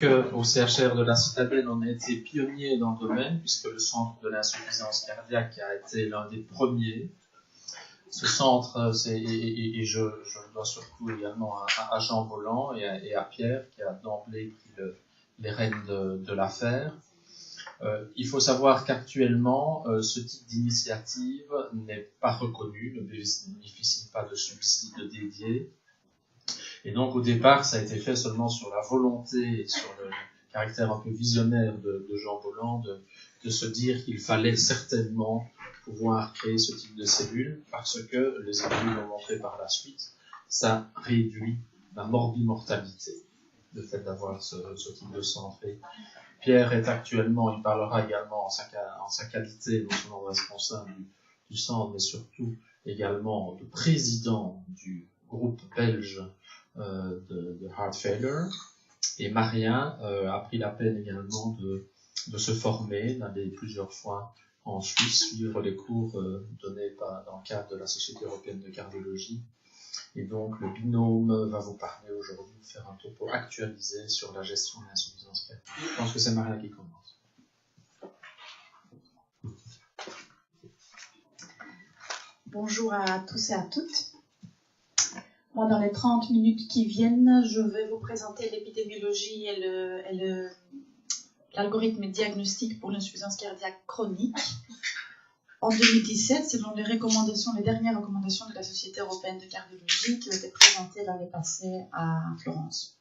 Au CHR de la Citadelle, on a été pionnier dans le domaine, puisque le centre de l'insuffisance cardiaque a été l'un des premiers. Ce centre, et je le dois surtout également à Jean Bolland et à Pierre, qui a d'emblée pris les rênes de l'affaire. Il faut savoir qu'actuellement, ce type d'initiative n'est pas reconnu, ne bénéficie pas de subsides dédiés. Et donc, au départ, ça a été fait seulement sur la volonté, sur le caractère un peu visionnaire de Jean Bolland, de se dire qu'il fallait certainement pouvoir créer ce type de cellules, parce que les études l'ont montré par la suite, ça réduit la morbimortalité, le fait d'avoir ce type de centre. Et Pierre est actuellement, il parlera également en sa qualité, non seulement responsable du centre, mais surtout également de président du groupe belge de heart failure. Et Marien a pris la peine également de se former, d'aller plusieurs fois en Suisse, suivre les cours donnés dans le cadre de la Société européenne de cardiologie. Et donc le binôme va vous parler aujourd'hui, vous faire un topo actualisé sur la gestion de l'insuffisance cardiaque. Je pense que c'est Marien qui commence. Bonjour à tous et à toutes. Moi, dans les 30 minutes qui viennent, je vais vous présenter l'épidémiologie et l'algorithme diagnostique pour l'insuffisance cardiaque chronique. En 2017, selon les dernières recommandations de la Société européenne de cardiologie qui ont été présentées l'année passée à Florence.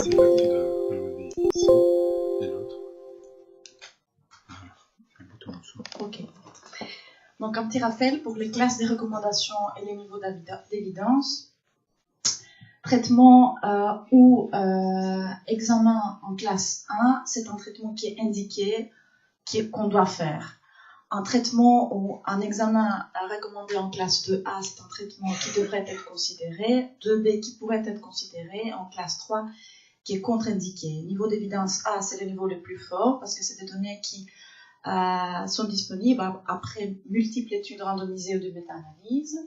C'est là qu'il doit lever ici et l'autre. Un bouton en dessous. Ok. Donc un petit rappel pour les classes des recommandations et les niveaux d'évidence. Traitement ou examen en classe 1, c'est un traitement qui est indiqué, qu'on doit faire. Un traitement ou un examen recommandé en classe 2A, c'est un traitement qui devrait être considéré. 2B qui pourrait être considéré. En classe 3, qui est contre-indiqué. Niveau d'évidence A, c'est le niveau le plus fort parce que c'est des données qui sont disponibles après multiples études randomisées ou de méta-analyse.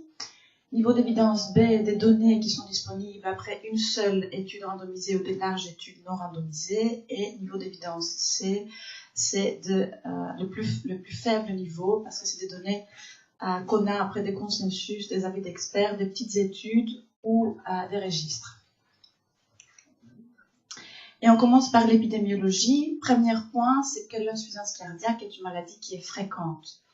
Niveau d'évidence B, des données qui sont disponibles après une seule étude randomisée ou des larges études non randomisées. Et niveau d'évidence C, c'est le plus faible niveau parce que c'est des données qu'on a après des consensus, des avis d'experts, des petites études ou des registres. Et on commence par l'épidémiologie. Premier point, c'est que l'insuffisance cardiaque est une maladie qui est fréquente.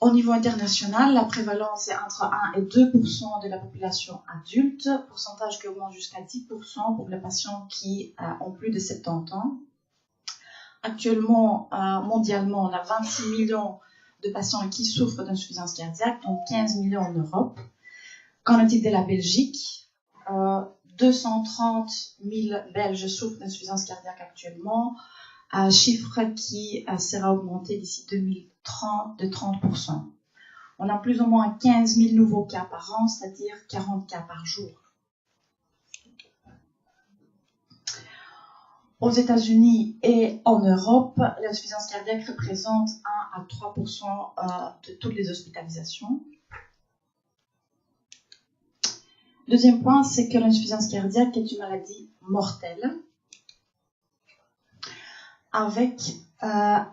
Au niveau international, la prévalence est entre 1 et 2% de la population adulte, pourcentage qui augmente jusqu'à 10% pour les patients qui ont plus de 70 ans. Actuellement, mondialement, on a 26 millions de patients qui souffrent d'insuffisance cardiaque, dont 15 millions en Europe. Qu'en est-il de la Belgique ? 230 000 Belges souffrent d'insuffisance cardiaque actuellement, un chiffre qui sera augmenté d'ici 2030 de 30%. On a plus ou moins 15 000 nouveaux cas par an, c'est-à-dire 40 cas par jour. Aux États-Unis et en Europe, l'insuffisance cardiaque représente 1 à 3% de toutes les hospitalisations. Deuxième point, c'est que l'insuffisance cardiaque est une maladie mortelle, avec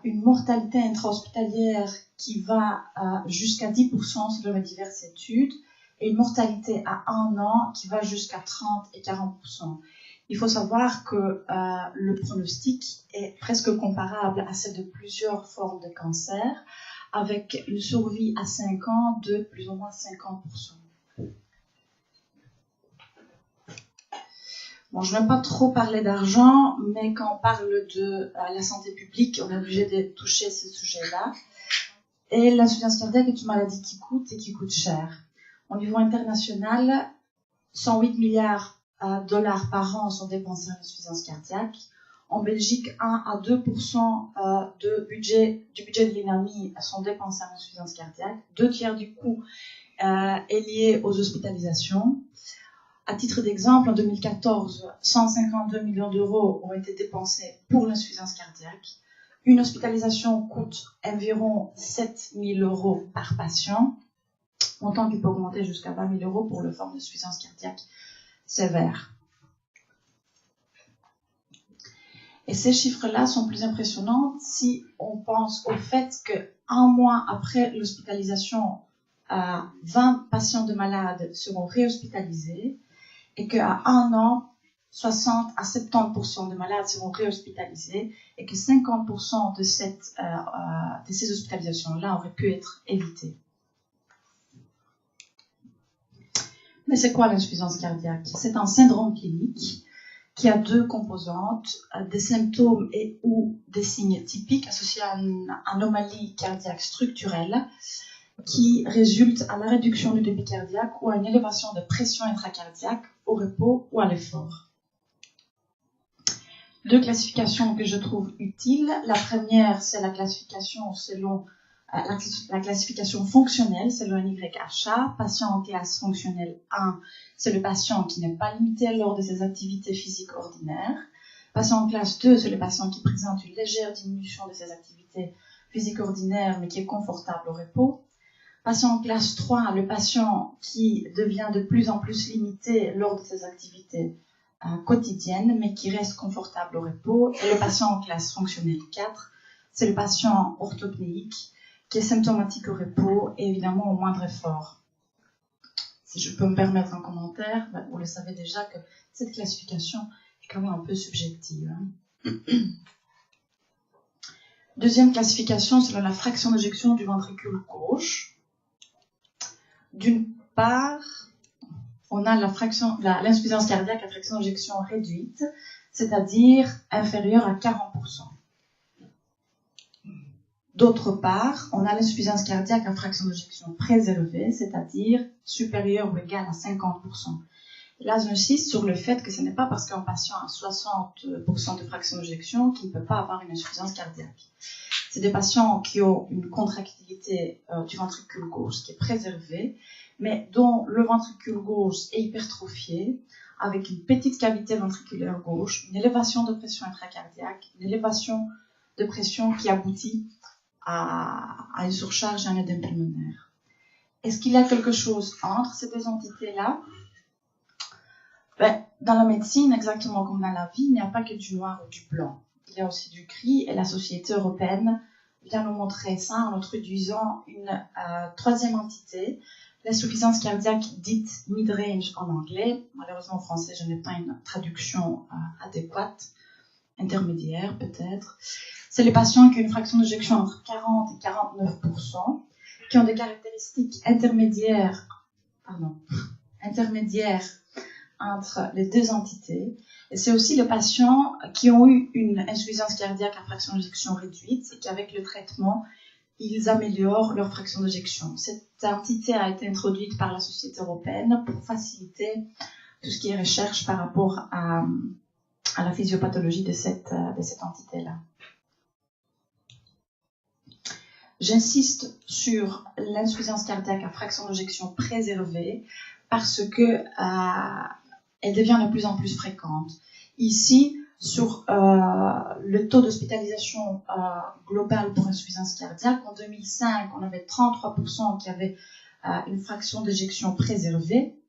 une mortalité intra-hospitalière qui va jusqu'à 10% selon les diverses études, et une mortalité à 1 an qui va jusqu'à 30 et 40%. Il faut savoir que le pronostic est presque comparable à celle de plusieurs formes de cancer, avec une survie à 5 ans de plus ou moins 50%. Bon, je ne vais pas trop parler d'argent, mais quand on parle de la santé publique, on est obligé de toucher ce sujet-là. Et l'insuffisance cardiaque est une maladie qui coûte et qui coûte cher. Au niveau international, 108 milliards de dollars par an sont dépensés en insuffisance cardiaque. En Belgique, 1 à 2% du budget de l'INAMI sont dépensés en insuffisance cardiaque. 2/3 du coût est lié aux hospitalisations. À titre d'exemple, en 2014, 152 millions d'euros ont été dépensés pour l'insuffisance cardiaque. Une hospitalisation coûte environ 7 000 € par patient, montant qui peut augmenter jusqu'à 20 000 € pour le forme d'insuffisance cardiaque sévère. Et ces chiffres-là sont plus impressionnants si on pense au fait qu'un mois après l'hospitalisation, 20 patients de malades seront réhospitalisés et qu'à un an, 60 à 70% de malades seront réhospitalisés et que 50% de ces hospitalisations-là auraient pu être évitées. Mais c'est quoi l'insuffisance cardiaque? C'est un syndrome clinique qui a deux composantes, des symptômes et ou des signes typiques associés à une anomalie cardiaque structurelle qui résulte à la réduction du débit cardiaque ou à une élévation de pression intracardiaque au repos ou à l'effort. Deux classifications que je trouve utiles. La première, c'est la classification selon la classification fonctionnelle, selon NYHA. Patient en classe fonctionnelle 1, c'est le patient qui n'est pas limité lors de ses activités physiques ordinaires. Patient en classe 2, c'est le patient qui présente une légère diminution de ses activités physiques ordinaires, mais qui est confortable au repos. Patient en classe 3, le patient qui devient de plus en plus limité lors de ses activités quotidiennes, mais qui reste confortable au repos. Et le patient en classe fonctionnelle 4, c'est le patient orthopnéique qui est symptomatique au repos et évidemment au moindre effort. Si je peux me permettre un commentaire, vous le savez déjà que cette classification est quand même un peu subjective. Deuxième classification, selon la fraction d'éjection du ventricule gauche. D'une part, on a l'insuffisance cardiaque à fraction d'éjection réduite, c'est-à-dire inférieure à 40%. D'autre part, on a l'insuffisance cardiaque à fraction d'éjection préservée, c'est-à-dire supérieure ou égale à 50%. Et là, j'insiste sur le fait que ce n'est pas parce qu'un patient a 60% de fraction d'éjection qu'il ne peut pas avoir une insuffisance cardiaque. C'est des patients qui ont une contractilité du ventricule gauche qui est préservée, mais dont le ventricule gauche est hypertrophié, avec une petite cavité ventriculaire gauche, une élévation de pression intracardiaque, une élévation de pression qui aboutit à une surcharge et un édème pulmonaire. Est-ce qu'il y a quelque chose entre ces deux entités-là? Dans la médecine, exactement comme dans la vie, il n'y a pas que du noir ou du blanc. Il y a aussi du gris, et la société européenne vient nous montrer ça en introduisant une troisième entité, l'insuffisance cardiaque dite mid-range en anglais. Malheureusement en français, je n'ai pas une traduction adéquate, intermédiaire peut-être. C'est les patients qui ont une fraction d'éjection entre 40 et 49%, qui ont des caractéristiques intermédiaires entre les deux entités. Et c'est aussi les patients qui ont eu une insuffisance cardiaque à fraction d'éjection réduite et qu'avec le traitement, ils améliorent leur fraction d'éjection. Cette entité a été introduite par la Société européenne pour faciliter tout ce qui est recherche par rapport à la physiopathologie de cette entité-là. J'insiste sur l'insuffisance cardiaque à fraction d'éjection préservée parce que elle devient de plus en plus fréquente. Ici, sur le taux d'hospitalisation global pour insuffisance cardiaque, en 2005, on avait 33% qui avaient une fraction d'éjection préservée.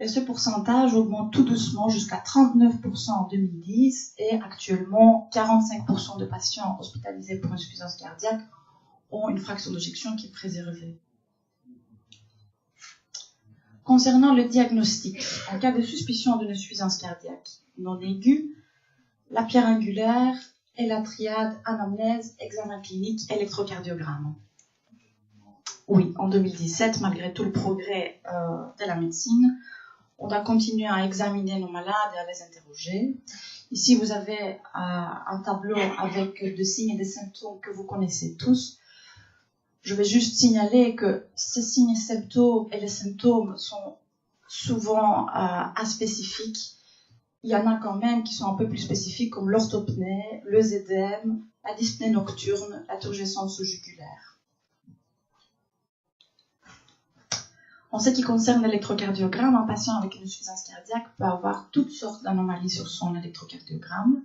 Et ce pourcentage augmente tout doucement jusqu'à 39% en 2010 et actuellement, 45% de patients hospitalisés pour insuffisance cardiaque ont une fraction d'éjection qui est préservée. Concernant le diagnostic, en cas de suspicion d'une insuffisance cardiaque non aiguë, la pierre angulaire est la triade anamnèse, examen clinique, électrocardiogramme. Oui, en 2017, malgré tout le progrès de la médecine, on a continué à examiner nos malades et à les interroger. Ici, vous avez un tableau avec des signes et des symptômes que vous connaissez tous. Je vais juste signaler que ces signes et les symptômes sont souvent aspécifiques. Il y en a quand même qui sont un peu plus spécifiques, comme l'orthopnée, l'œdème, la dyspnée nocturne, la turgescence sous-jugulaire. En ce qui concerne l'électrocardiogramme, un patient avec une insuffisance cardiaque peut avoir toutes sortes d'anomalies sur son électrocardiogramme.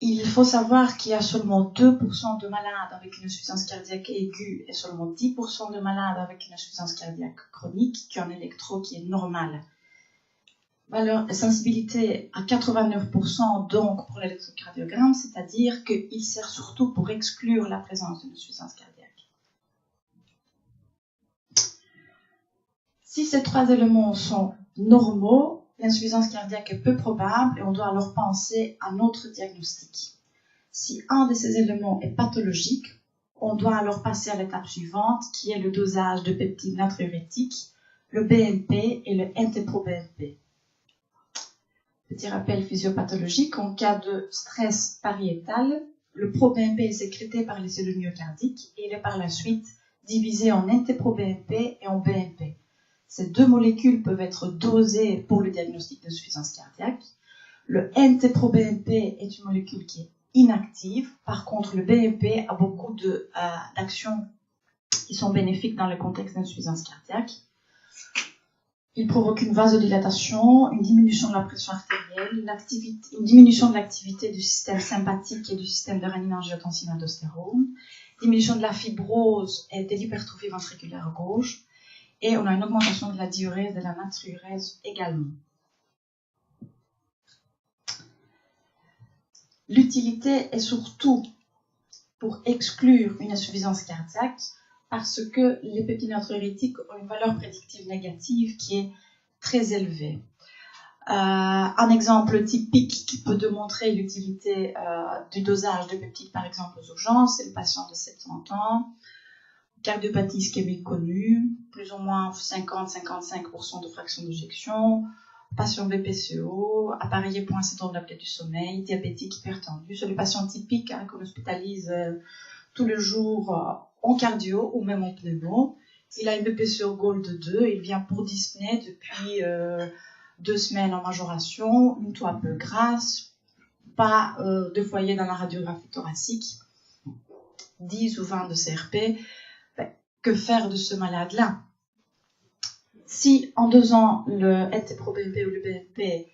il faut savoir qu'il y a seulement 2% de malades avec une insuffisance cardiaque aiguë et seulement 10% de malades avec une insuffisance cardiaque chronique qui ont un électro qui est normal. Valeur de sensibilité à 89% donc pour l'électrocardiogramme, c'est-à-dire qu'il sert surtout pour exclure la présence d'une insuffisance cardiaque. Si ces trois éléments sont normaux, l'insuffisance cardiaque est peu probable et on doit alors penser à notre diagnostic. Si un de ces éléments est pathologique, on doit alors passer à l'étape suivante qui est le dosage de peptides natriurétiques, le BNP et le NT-proBNP. Petit rappel physiopathologique, en cas de stress pariétal, le proBNP est sécrété par les cellules myocardiques et il est par la suite divisé en NT-proBNP et en BNP. Ces deux molécules peuvent être dosées pour le diagnostic d'insuffisance cardiaque. Le NT-proBNP est une molécule qui est inactive. Par contre, le BNP a beaucoup d'actions qui sont bénéfiques dans le contexte d'insuffisance cardiaque. Il provoque une vasodilatation, une diminution de la pression artérielle, une diminution de l'activité du système sympathique et du système de rénine-angiotensine-aldostérone, diminution de la fibrose et de l'hypertrophie ventriculaire gauche, et on a une augmentation de la diurèse et de la natriurèse également. L'utilité est surtout pour exclure une insuffisance cardiaque parce que les peptides natriurétiques ont une valeur prédictive négative qui est très élevée. Un exemple typique qui peut démontrer l'utilité du dosage de peptides, par exemple aux urgences, c'est le patient de 70 ans, cardiopathie ischémique connue, plus ou moins 50-55% de fraction d'éjection, patient BPCO, appareillé pour un syndrome d'apnée du sommeil, diabétique, hypertendu. C'est le patient typique qu'on hospitalise tous les jours en cardio ou même en pneumo. Il a une BPCO Gold de 2, il vient pour dyspnée depuis 2 semaines en majoration, une toux un peu grasse, pas de foyer dans la radiographie thoracique, 10 ou 20 de CRP. Que faire de ce malade-là? Si en dosant le NT-proBNP ou le BNP,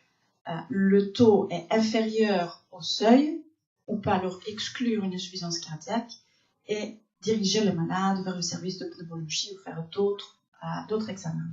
le taux est inférieur au seuil, on peut alors exclure une insuffisance cardiaque et diriger le malade vers le service de pneumologie ou faire d'autres examens.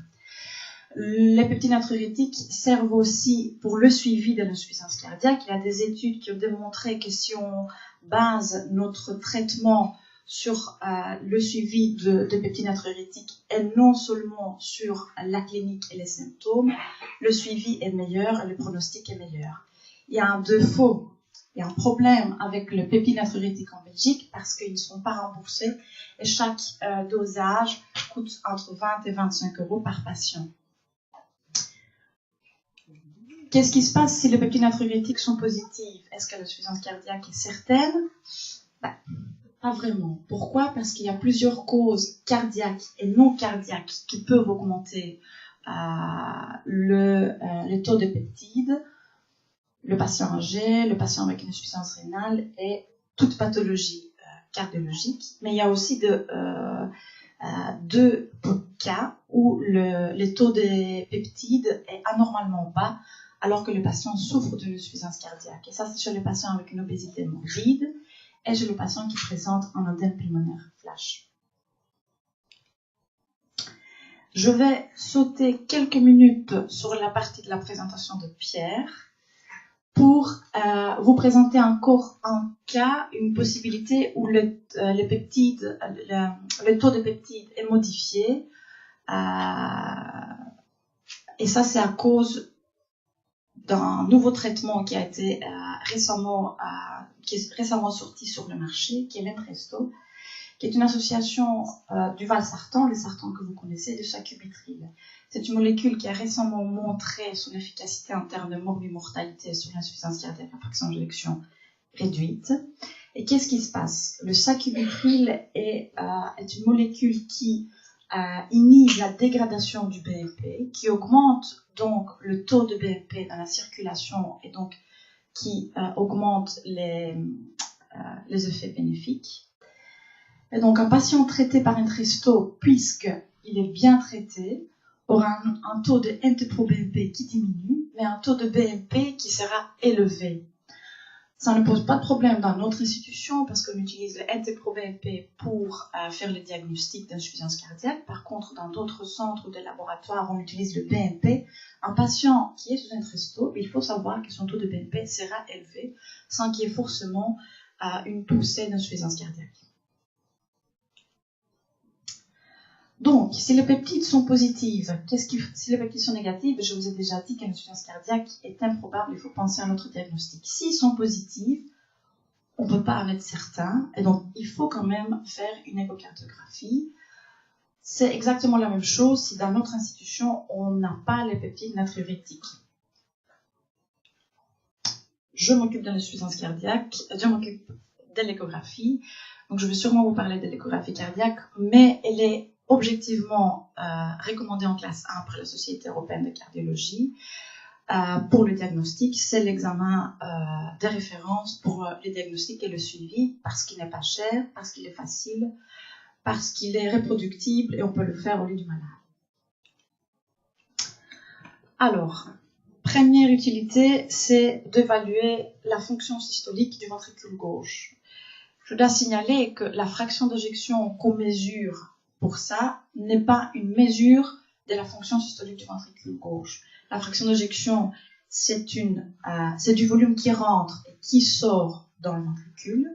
Les peptides natriurétiques servent aussi pour le suivi de l'insuffisance cardiaque. Il y a des études qui ont démontré que si on base notre traitement sur le suivi de peptides natriurétiques et non seulement sur la clinique et les symptômes, le suivi est meilleur et le pronostic est meilleur. Il y a un défaut, il y a un problème avec le peptide natriurétique en Belgique parce qu'ils ne sont pas remboursés et chaque dosage coûte entre 20 et 25 € par patient. Qu'est-ce qui se passe si les peptides natriurétiques sont positifs? Est-ce que l'insuffisance cardiaque est certaine? Pas vraiment. Pourquoi? Parce qu'il y a plusieurs causes cardiaques et non cardiaques qui peuvent augmenter le taux de peptides. Le patient âgé, le patient avec une insuffisance rénale et toute pathologie cardiologique. Mais il y a aussi deux cas où le taux des peptides est anormalement bas alors que le patient souffre d'une insuffisance cardiaque. Et ça, c'est chez les patients avec une obésité morbide et chez les patients qui présentent un œdème pulmonaire flash. Je vais sauter quelques minutes sur la partie de la présentation de Pierre pour vous présenter encore un cas, une possibilité où le taux de peptides est modifié. Et ça, c'est à cause d'un nouveau traitement qui a été récemment sorti sur le marché, qui est l'Entresto, qui est une association du valsartan, le sartan que vous connaissez, de sacubitril. C'est une molécule qui a récemment montré son efficacité en termes de morbimortalité sur l'insuffisance cardiaque à fraction d'éjection réduite. Et qu'est-ce qui se passe? Le sacubitril est une molécule qui inhibe la dégradation du BNP, qui augmente donc le taux de BNP dans la circulation et donc qui augmente les effets bénéfiques. Et donc un patient traité par Entresto, puisqu'il est bien traité, aura un taux de NT-proBNP qui diminue, mais un taux de BNP qui sera élevé. Ça ne pose pas de problème dans notre institution parce qu'on utilise le NT-proBNP pour faire le diagnostic d'insuffisance cardiaque. Par contre, dans d'autres centres ou des laboratoires, on utilise le BNP. Un patient qui est sous Entresto, il faut savoir que son taux de BNP sera élevé sans qu'il y ait forcément une poussée d'insuffisance cardiaque. Donc, si les peptides sont positives, si les peptides sont négatives, je vous ai déjà dit qu'une insuffisance cardiaque est improbable, il faut penser à notre diagnostic. S'ils sont positifs, on ne peut pas en être certain, et donc il faut quand même faire une échocardiographie. C'est exactement la même chose si dans notre institution, on n'a pas les peptides natriurétiques. Je m'occupe de l'insuffisance cardiaque, je m'occupe de l'échographie, donc je vais sûrement vous parler de l'échographie cardiaque, mais elle est objectivement recommandée en classe 1 par la Société européenne de cardiologie pour le diagnostic. C'est l'examen de référence pour les diagnostics et le suivi parce qu'il n'est pas cher, parce qu'il est facile, parce qu'il est reproductible et on peut le faire au lit du malade. Alors, première utilité, c'est d'évaluer la fonction systolique du ventricule gauche. Je dois signaler que la fraction d'éjection qu'on mesure pour ça n'est pas une mesure de la fonction systolique du ventricule gauche. La fraction d'éjection, c'est du volume qui rentre et qui sort dans le ventricule,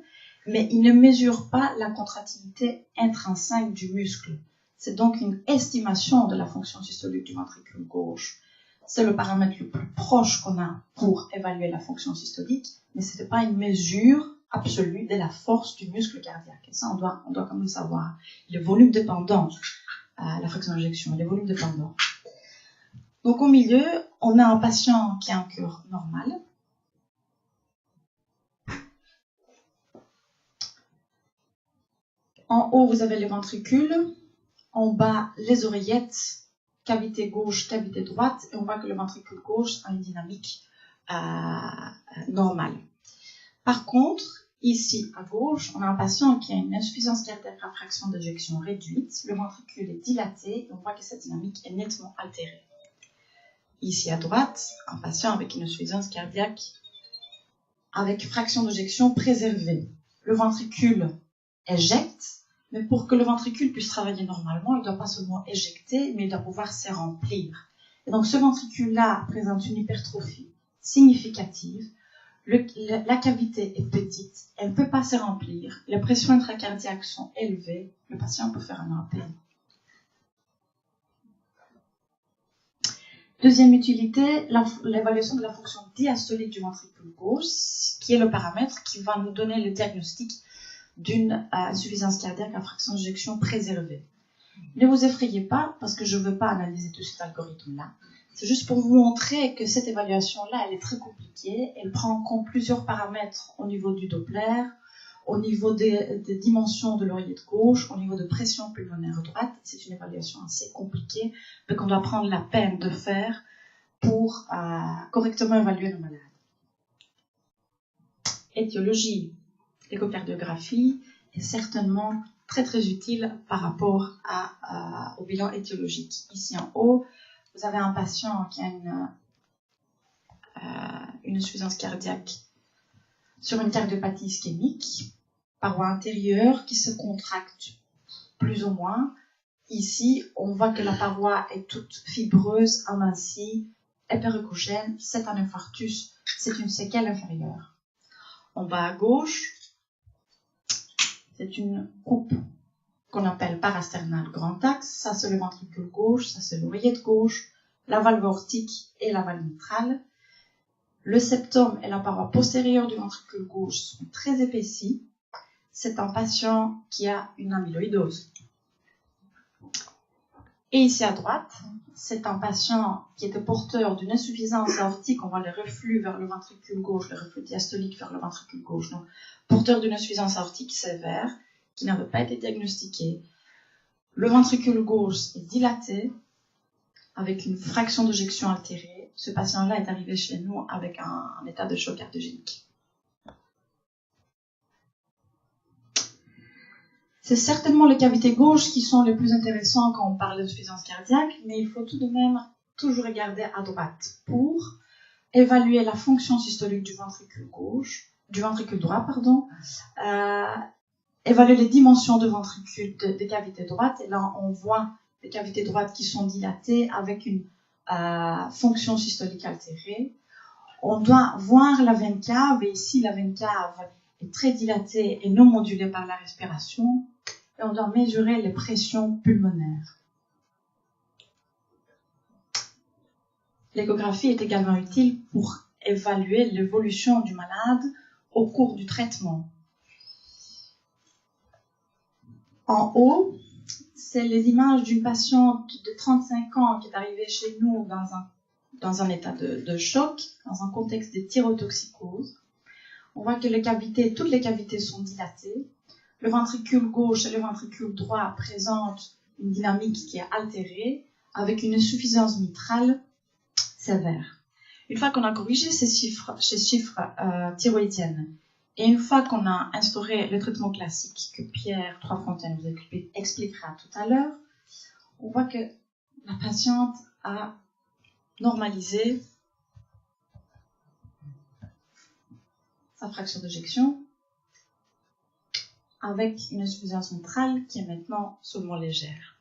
mais il ne mesure pas la contractilité intrinsèque du muscle. C'est donc une estimation de la fonction systolique du ventricule gauche. C'est le paramètre le plus proche qu'on a pour évaluer la fonction systolique, mais ce n'est pas une mesure absolue de la force du muscle cardiaque. Et ça, on doit quand même le savoir. Le volume dépendant, la fraction d'éjection, le volume dépendant. Donc au milieu, on a un patient qui a un cœur normal. En haut, vous avez les ventricules. En bas, les oreillettes, cavité gauche, cavité droite. Et on voit que le ventricule gauche a une dynamique normale. Par contre, ici à gauche, on a un patient qui a une insuffisance cardiaque à fraction d'éjection réduite. Le ventricule est dilaté et on voit que cette dynamique est nettement altérée. Ici à droite, un patient avec une insuffisance cardiaque avec fraction d'éjection préservée. Le ventricule éjecte, mais pour que le ventricule puisse travailler normalement, il ne doit pas seulement éjecter, mais il doit pouvoir se remplir. Et donc ce ventricule-là présente une hypertrophie significative. La cavité est petite, elle ne peut pas se remplir, les pressions intracardiaques sont élevées, le patient peut faire un AP. Deuxième utilité, l'évaluation de la fonction diastolique du ventricule gauche, qui est le paramètre qui va nous donner le diagnostic d'une insuffisance cardiaque à fraction d'éjection préservée. Ne vous effrayez pas, parce que je ne veux pas analyser tout cet algorithme-là. C'est juste pour vous montrer que cette évaluation-là, elle est très compliquée. Elle prend en compte plusieurs paramètres au niveau du Doppler, au niveau des dimensions de l'oreillette gauche, au niveau de pression pulmonaire droite. C'est une évaluation assez compliquée, mais qu'on doit prendre la peine de faire pour correctement évaluer nos malades. Étiologie, l'échocardiographie est certainement très très utile par rapport au bilan étiologique. Ici en haut, vous avez un patient qui a une insuffisance cardiaque sur une cardiopathie ischémique, paroi intérieure qui se contracte plus ou moins. Ici, on voit que la paroi est toute fibreuse, amincie, hyperéchogène. C'est un infarctus, c'est une séquelle inférieure. En bas à gauche, c'est une coupe qu'on appelle parasternale grand axe. Ça, c'est le ventricule gauche, ça, c'est l'oreillette gauche, la valve aortique et la valve mitrale. Le septum et la paroi postérieure du ventricule gauche sont très épaissis. C'est un patient qui a une amyloïdose. Et ici à droite, c'est un patient qui était porteur d'une insuffisance aortique. On voit le reflux vers le ventricule gauche, le reflux diastolique vers le ventricule gauche. Donc, porteur d'une insuffisance aortique sévère qui n'avait pas été diagnostiquée. Le ventricule gauche est dilaté avec une fraction d'éjection altérée. Ce patient-là est arrivé chez nous avec un état de choc cardiogénique. C'est certainement les cavités gauches qui sont les plus intéressantes quand on parle d'insuffisance cardiaque, mais il faut tout de même toujours regarder à droite pour évaluer la fonction systolique du ventricule gauche. du ventricule droit, évaluer les dimensions de ventricule des cavités droites. Et là, on voit les cavités droites qui sont dilatées avec une fonction systolique altérée. On doit voir la veine cave, et ici, la veine cave est très dilatée et non modulée par la respiration. Et on doit mesurer les pressions pulmonaires. L'échographie est également utile pour évaluer l'évolution du malade au cours du traitement. En haut, c'est les images d'une patiente de 35 ans qui est arrivée chez nous dans un état de choc, dans un contexte de thyrotoxicose. On voit que toutes les cavités sont dilatées. Le ventricule gauche et le ventricule droit présentent une dynamique qui est altérée, avec une insuffisance mitrale sévère. Une fois qu'on a corrigé ces chiffres thyroïdiennes, et une fois qu'on a instauré le traitement classique que Pierre Troisfontaine vous expliquera tout à l'heure, on voit que la patiente a normalisé sa fraction d'éjection avec une insuffisance mitrale qui est maintenant seulement légère.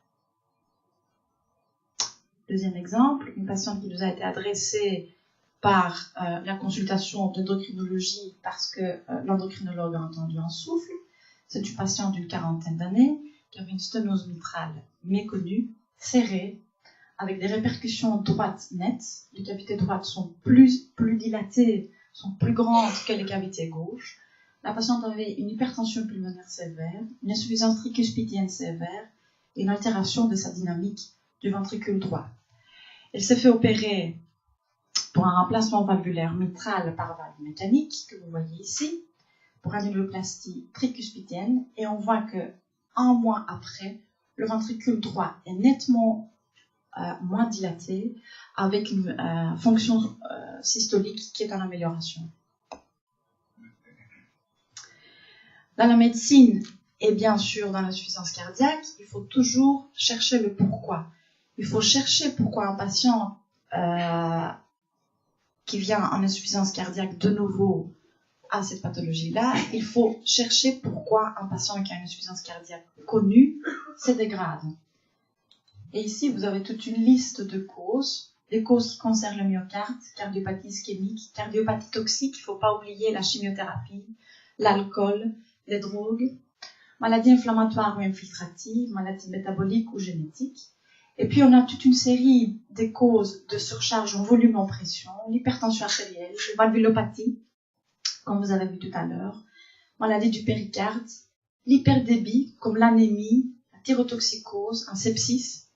Deuxième exemple, une patiente qui nous a été adressée par la consultation d'endocrinologie parce que l'endocrinologue a entendu un souffle. C'est une patiente d'une quarantaine d'années qui avait une sténose mitrale méconnue, serrée, avec des répercussions droites nettes. Les cavités droites sont plus dilatées, sont plus grandes que les cavités gauches. La patiente avait une hypertension pulmonaire sévère, une insuffisance tricuspidienne sévère et une altération de sa dynamique du ventricule droit. Elle s'est fait opérer pour un remplacement valvulaire mitral par valve mécanique, que vous voyez ici, pour annuloplastie tricuspidienne, et on voit que un mois après, le ventricule droit est nettement moins dilaté, avec une fonction systolique qui est en amélioration. Dans la médecine et bien sûr dans l'insuffisance cardiaque, il faut toujours chercher le pourquoi. Il faut chercher pourquoi un patient qui vient en insuffisance cardiaque de nouveau a cette pathologie-là. Il faut chercher pourquoi un patient qui a une insuffisance cardiaque connue se dégrade. Et ici, vous avez toute une liste de causes, des causes qui concernent le myocarde, cardiopathie ischémique, cardiopathie toxique, il ne faut pas oublier la chimiothérapie, l'alcool, les drogues, maladies inflammatoires ou infiltratives, maladies métaboliques ou génétiques. Et puis, on a toute une série de causes de surcharge en volume en pression, l'hypertension artérielle, la valvulopathie, comme vous avez vu tout à l'heure, maladie du péricarde, l'hyperdébit, comme l'anémie, la thyrotoxicose, un sepsis,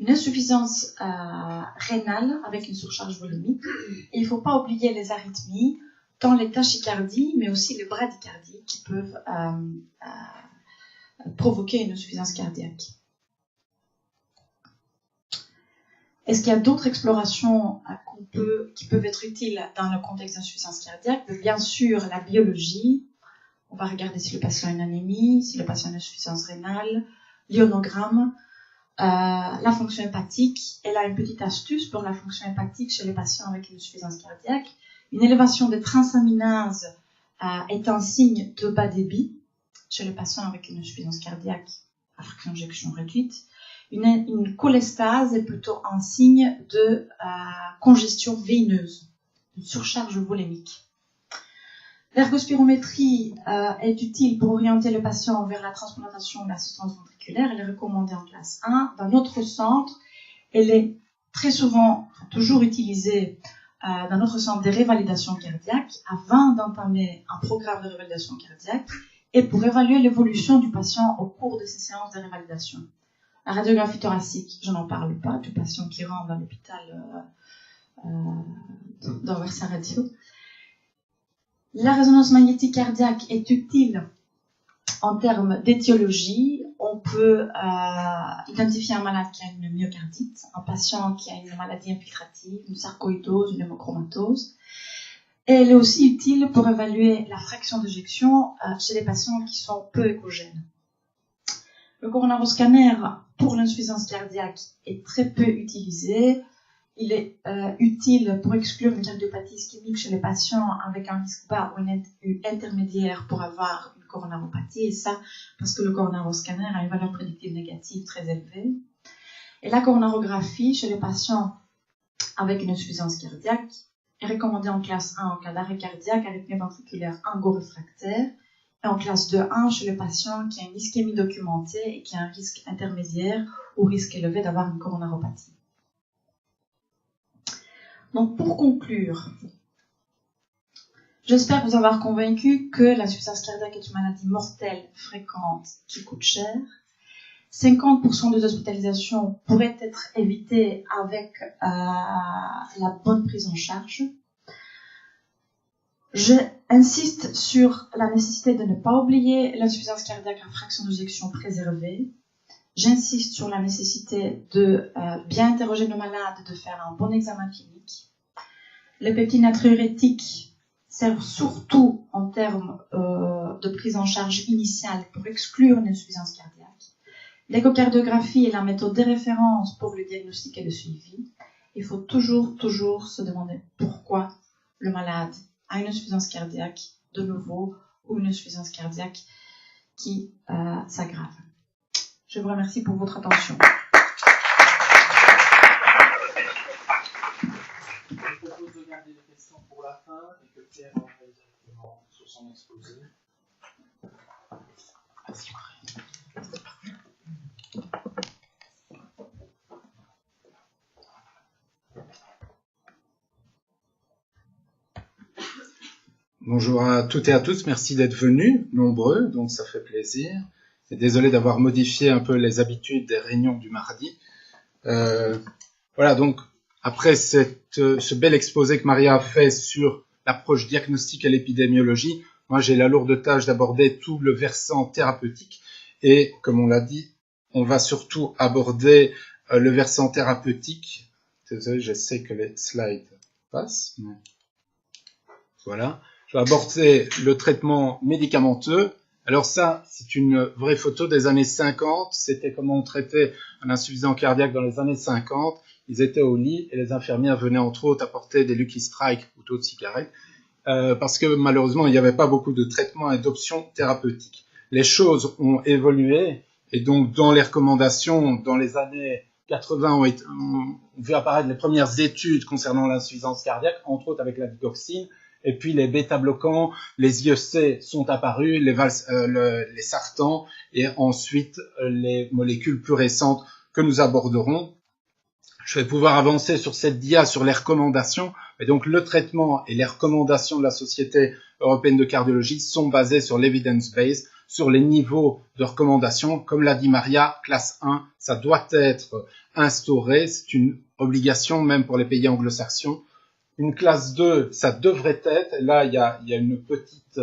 une insuffisance rénale avec une surcharge volumique. Et il ne faut pas oublier les arythmies, tant les tachycardies, mais aussi les bradycardies qui peuvent provoquer une insuffisance cardiaque. Est-ce qu'il y a d'autres explorations qui peuvent être utiles dans le contexte d'insuffisance cardiaque? Bien sûr, la biologie. On va regarder si le patient a une anémie, si le patient a une insuffisance rénale, l'ionogramme, la fonction hépatique. Elle a une petite astuce pour la fonction hépatique chez les patients avec une insuffisance cardiaque. Une élévation des transaminases est un signe de bas débit chez les patients avec une insuffisance cardiaque à fraction d'éjection réduite. Une cholestase est plutôt un signe de congestion veineuse, une surcharge volémique. L'ergospirométrie est utile pour orienter le patient vers la transplantation de l'assistance ventriculaire. Elle est recommandée en classe 1. Dans notre centre, elle est très souvent, toujours utilisée dans notre centre de révalidation cardiaque avant d'entamer un programme de révalidation cardiaque et pour évaluer l'évolution du patient au cours de ces séances de révalidation. La radiographie thoracique, je n'en parle pas, du patient qui rentre dans l'hôpital d'avoir sa radio. La résonance magnétique cardiaque est utile en termes d'étiologie. On peut identifier un malade qui a une myocardite, un patient qui a une maladie infiltrative, une sarcoïdose, une hémochromatose. Et elle est aussi utile pour évaluer la fraction d'éjection chez les patients qui sont peu échogènes. Le coronaroscanner pour l'insuffisance cardiaque est très peu utilisé. il est utile pour exclure une cardiopathie ischémique chez les patients avec un risque bas ou intermédiaire pour avoir une coronaropathie, et ça parce que le coronaroscanner a une valeur prédictive négative très élevée. Et la coronarographie chez les patients avec une insuffisance cardiaque est recommandée en classe 1 en cas d'arrêt cardiaque arythmie ventriculaire ingo-réfractaire, et en classe 2-1 chez les patients qui ont une ischémie documentée et qui ont un risque intermédiaire ou risque élevé d'avoir une coronaropathie. Donc, pour conclure, j'espère vous avoir convaincu que l'insuffisance cardiaque est une maladie mortelle, fréquente, qui coûte cher. 50% des hospitalisations pourraient être évitées avec la bonne prise en charge. J'insiste sur la nécessité de ne pas oublier l'insuffisance cardiaque à fraction d'éjection préservée. J'insiste sur la nécessité de bien interroger nos malades et de faire un bon examen clinique. Les peptides natriurétiques servent surtout en termes de prise en charge initiale pour exclure une insuffisance cardiaque. L'échocardiographie est la méthode de référence pour le diagnostic et le suivi. Il faut toujours se demander pourquoi le malade a une insuffisance cardiaque de nouveau ou une insuffisance cardiaque qui s'aggrave. Je vous remercie pour votre attention. Je propose de garder les questions pour la fin et que Pierre enchaîne directement sur son exposé. Bonjour à toutes et à tous, merci d'être venus, nombreux, donc ça fait plaisir. Et désolé d'avoir modifié un peu les habitudes des réunions du mardi. Voilà, donc après ce bel exposé que Maria a fait sur l'approche diagnostique et l'épidémiologie, moi j'ai la lourde tâche d'aborder tout le versant thérapeutique. Et comme on l'a dit, on va surtout aborder le versant thérapeutique. Désolé, je sais que les slides passent. Mais... Voilà. Je vais aborder le traitement médicamenteux. Alors ça, c'est une vraie photo des années 50. C'était comment on traitait un insuffisant cardiaque dans les années 50. Ils étaient au lit et les infirmières venaient entre autres apporter des Lucky Strike ou d'autres cigarettes parce que malheureusement, il n'y avait pas beaucoup de traitements et d'options thérapeutiques. Les choses ont évolué et donc dans les recommandations, dans les années 80, on vu apparaître les premières études concernant l'insuffisance cardiaque, entre autres avec la digoxine. Et puis les bêta-bloquants, les IEC sont apparus, les sartans, et ensuite les molécules plus récentes que nous aborderons. Je vais pouvoir avancer sur cette dia sur les recommandations. Et donc le traitement et les recommandations de la Société européenne de cardiologie sont basées sur l'evidence base, sur les niveaux de recommandations. Comme l'a dit Maria, classe 1, ça doit être instauré, c'est une obligation même pour les pays anglo-saxons. Une classe 2, ça devrait être, là il y a une petite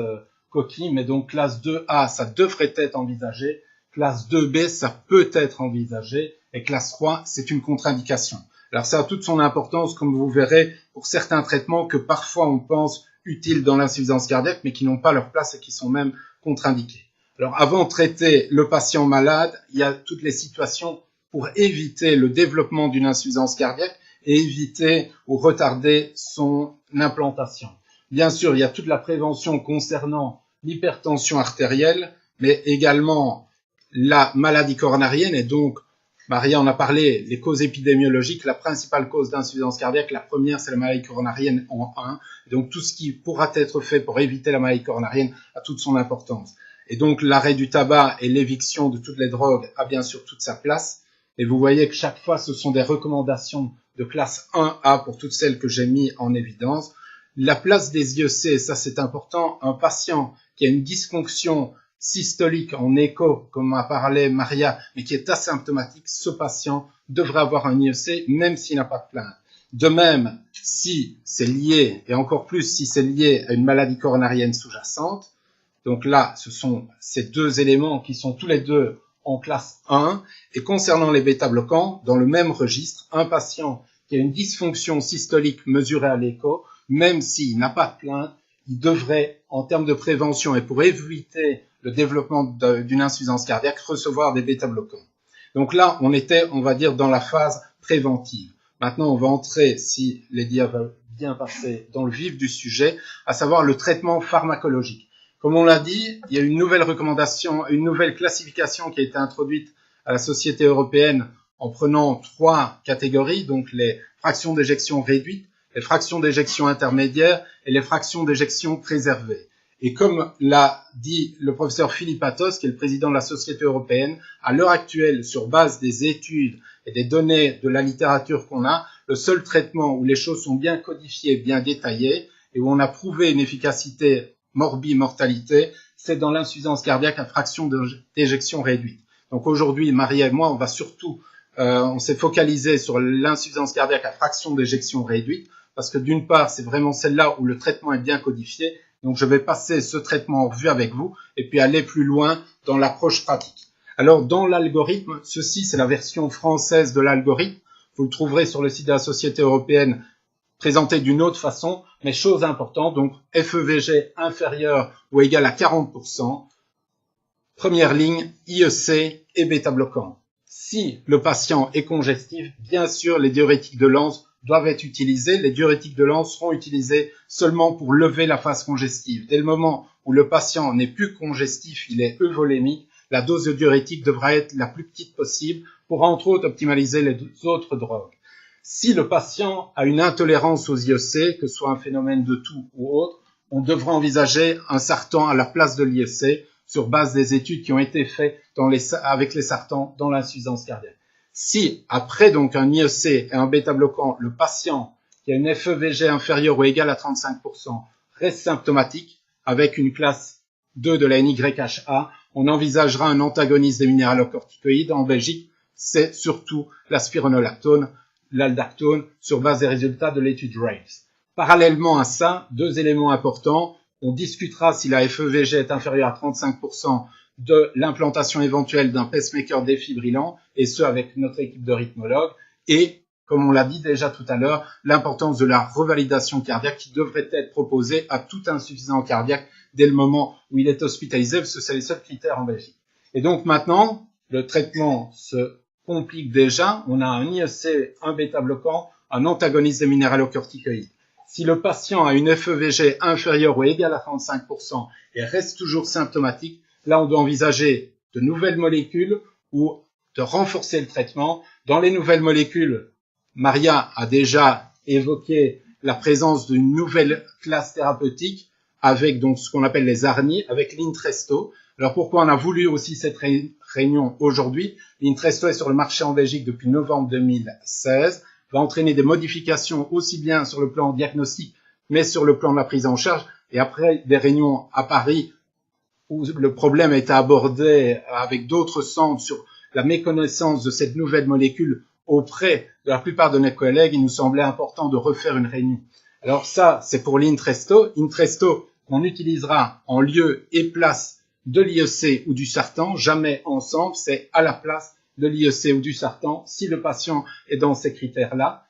coquille, mais donc classe 2A, ça devrait être envisagé, classe 2B, ça peut être envisagé, et classe 3, c'est une contre-indication. Alors ça a toute son importance, comme vous verrez, pour certains traitements que parfois on pense utiles dans l'insuffisance cardiaque, mais qui n'ont pas leur place et qui sont même contre-indiqués. Alors avant de traiter le patient malade, il y a toutes les situations pour éviter le développement d'une insuffisance cardiaque, et éviter ou retarder son implantation. Bien sûr, il y a toute la prévention concernant l'hypertension artérielle, mais également la maladie coronarienne. Et donc, Maria en a parlé, les causes épidémiologiques, la principale cause d'insuffisance cardiaque, la première, c'est la maladie coronarienne en 1. Et donc, tout ce qui pourra être fait pour éviter la maladie coronarienne a toute son importance. Et donc, l'arrêt du tabac et l'éviction de toutes les drogues a bien sûr toute sa place. Et vous voyez que chaque fois, ce sont des recommandations de classe 1A pour toutes celles que j'ai mis en évidence. La place des IEC, ça c'est important, un patient qui a une dysfonction systolique en écho, comme a parlé Maria, mais qui est asymptomatique, ce patient devrait avoir un IEC même s'il n'a pas de plainte. De même, si c'est lié, et encore plus si c'est lié à une maladie coronarienne sous-jacente, donc là, ce sont ces deux éléments qui sont tous les deux en classe 1, et concernant les bêta-bloquants, dans le même registre, un patient qui a une dysfonction systolique mesurée à l'écho, même s'il n'a pas de plainte, il devrait, en termes de prévention et pour éviter le développement d'une insuffisance cardiaque, recevoir des bêta-bloquants. Donc là, on était, on va dire, dans la phase préventive. Maintenant, on va entrer, si les dias va bien passer, dans le vif du sujet, à savoir le traitement pharmacologique. Comme on l'a dit, il y a une nouvelle recommandation, une nouvelle classification qui a été introduite à la Société européenne en prenant 3 catégories, donc les fractions d'éjection réduites, les fractions d'éjection intermédiaires et les fractions d'éjection préservées. Et comme l'a dit le professeur Philippe Athos, qui est le président de la Société européenne, à l'heure actuelle, sur base des études et des données de la littérature qu'on a, le seul traitement où les choses sont bien codifiées, bien détaillées, et où on a prouvé une efficacité mortalité, c'est dans l'insuffisance cardiaque à fraction d'éjection réduite. Donc aujourd'hui, Marie et moi, on va surtout, on s'est focalisé sur l'insuffisance cardiaque à fraction d'éjection réduite, parce que d'une part, c'est vraiment celle-là où le traitement est bien codifié. Donc je vais passer ce traitement en revue avec vous, et puis aller plus loin dans l'approche pratique. Alors dans l'algorithme, ceci c'est la version française de l'algorithme. Vous le trouverez sur le site de la Société européenne, présenté d'une autre façon, mais chose importante, donc FEVG inférieur ou égal à 40%, première ligne, IEC et bêta-bloquant. Si le patient est congestif, bien sûr, les diurétiques de Lenz doivent être utilisés. Les diurétiques de Lenz seront utilisés seulement pour lever la phase congestive. Dès le moment où le patient n'est plus congestif, il est euvolémique, la dose de diurétique devra être la plus petite possible pour, entre autres, optimaliser les autres drogues. Si le patient a une intolérance aux IEC, que ce soit un phénomène de toux ou autre, on devra envisager un sartan à la place de l'IEC sur base des études qui ont été faites avec les sartans dans l'insuffisance cardiaque. Si, après donc un IEC et un bêta-bloquant, le patient qui a une FEVG inférieure ou égale à 35% reste symptomatique, avec une classe 2 de la NYHA, on envisagera un antagoniste des minéralocorticoïdes. En Belgique, c'est surtout la spironolactone, l'aldactone, sur base des résultats de l'étude RAVES. Parallèlement à ça, 2 éléments importants. On discutera si la FEVG est inférieure à 35% de l'implantation éventuelle d'un pacemaker défibrillant, et ce avec notre équipe de rythmologues, et, comme on l'a dit déjà tout à l'heure, l'importance de la revalidation cardiaque qui devrait être proposée à tout insuffisant cardiaque dès le moment où il est hospitalisé, parce que c'est les seuls critères en Belgique. Et donc maintenant, le traitement se complique déjà. On a un IEC, un bêta-bloquant, un antagoniste des minéralocorticoïdes. Si le patient a une FEVG inférieure ou égale à 35% et reste toujours symptomatique, là, on doit envisager de nouvelles molécules ou de renforcer le traitement. Dans les nouvelles molécules, Maria a déjà évoqué la présence d'une nouvelle classe thérapeutique avec donc ce qu'on appelle les ARNI, avec l'Intresto. Alors pourquoi on a voulu aussi cette réunion aujourd'hui? L'Intresto est sur le marché en Belgique depuis novembre 2016, va entraîner des modifications aussi bien sur le plan diagnostique, mais sur le plan de la prise en charge. Et après des réunions à Paris, où le problème a été abordé avec d'autres centres sur la méconnaissance de cette nouvelle molécule auprès de la plupart de nos collègues, il nous semblait important de refaire une réunion. Alors ça, c'est pour l'Intresto. Intresto qu'on utilisera en lieu et place de l'IEC ou du sartan, jamais ensemble, c'est à la place de l'IEC ou du sartan, si le patient est dans ces critères-là.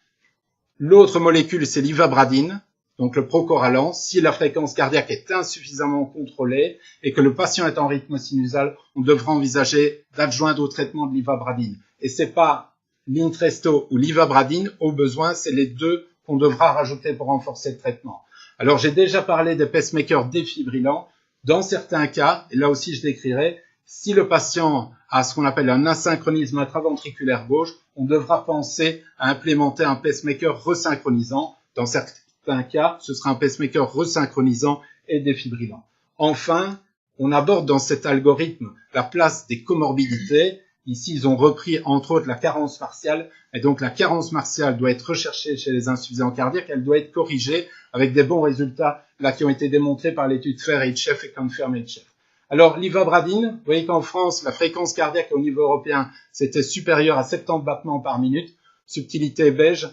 L'autre molécule, c'est l'ivabradine, donc le procoralan, si la fréquence cardiaque est insuffisamment contrôlée et que le patient est en rythme sinusal, on devra envisager d'adjoindre au traitement de l'ivabradine. Et c'est pas l'Intresto ou l'ivabradine, au besoin, c'est les deux qu'on devra rajouter pour renforcer le traitement. Alors, j'ai déjà parlé des pacemakers défibrillants. Dans certains cas, et là aussi je décrirai, si le patient a ce qu'on appelle un asynchronisme intraventriculaire gauche, on devra penser à implémenter un pacemaker resynchronisant. Dans certains cas, ce sera un pacemaker resynchronisant et défibrillant. Enfin, on aborde dans cet algorithme la place des comorbidités. Ici, ils ont repris entre autres la carence martiale, et donc la carence martiale doit être recherchée chez les insuffisants cardiaques, elle doit être corrigée avec des bons résultats là qui ont été démontrés par l'étude FAIR-HF et CONFIRM-HF. Alors, l'ivabradine, vous voyez qu'en France, la fréquence cardiaque au niveau européen, c'était supérieur à 70 battements par minute. Subtilité beige,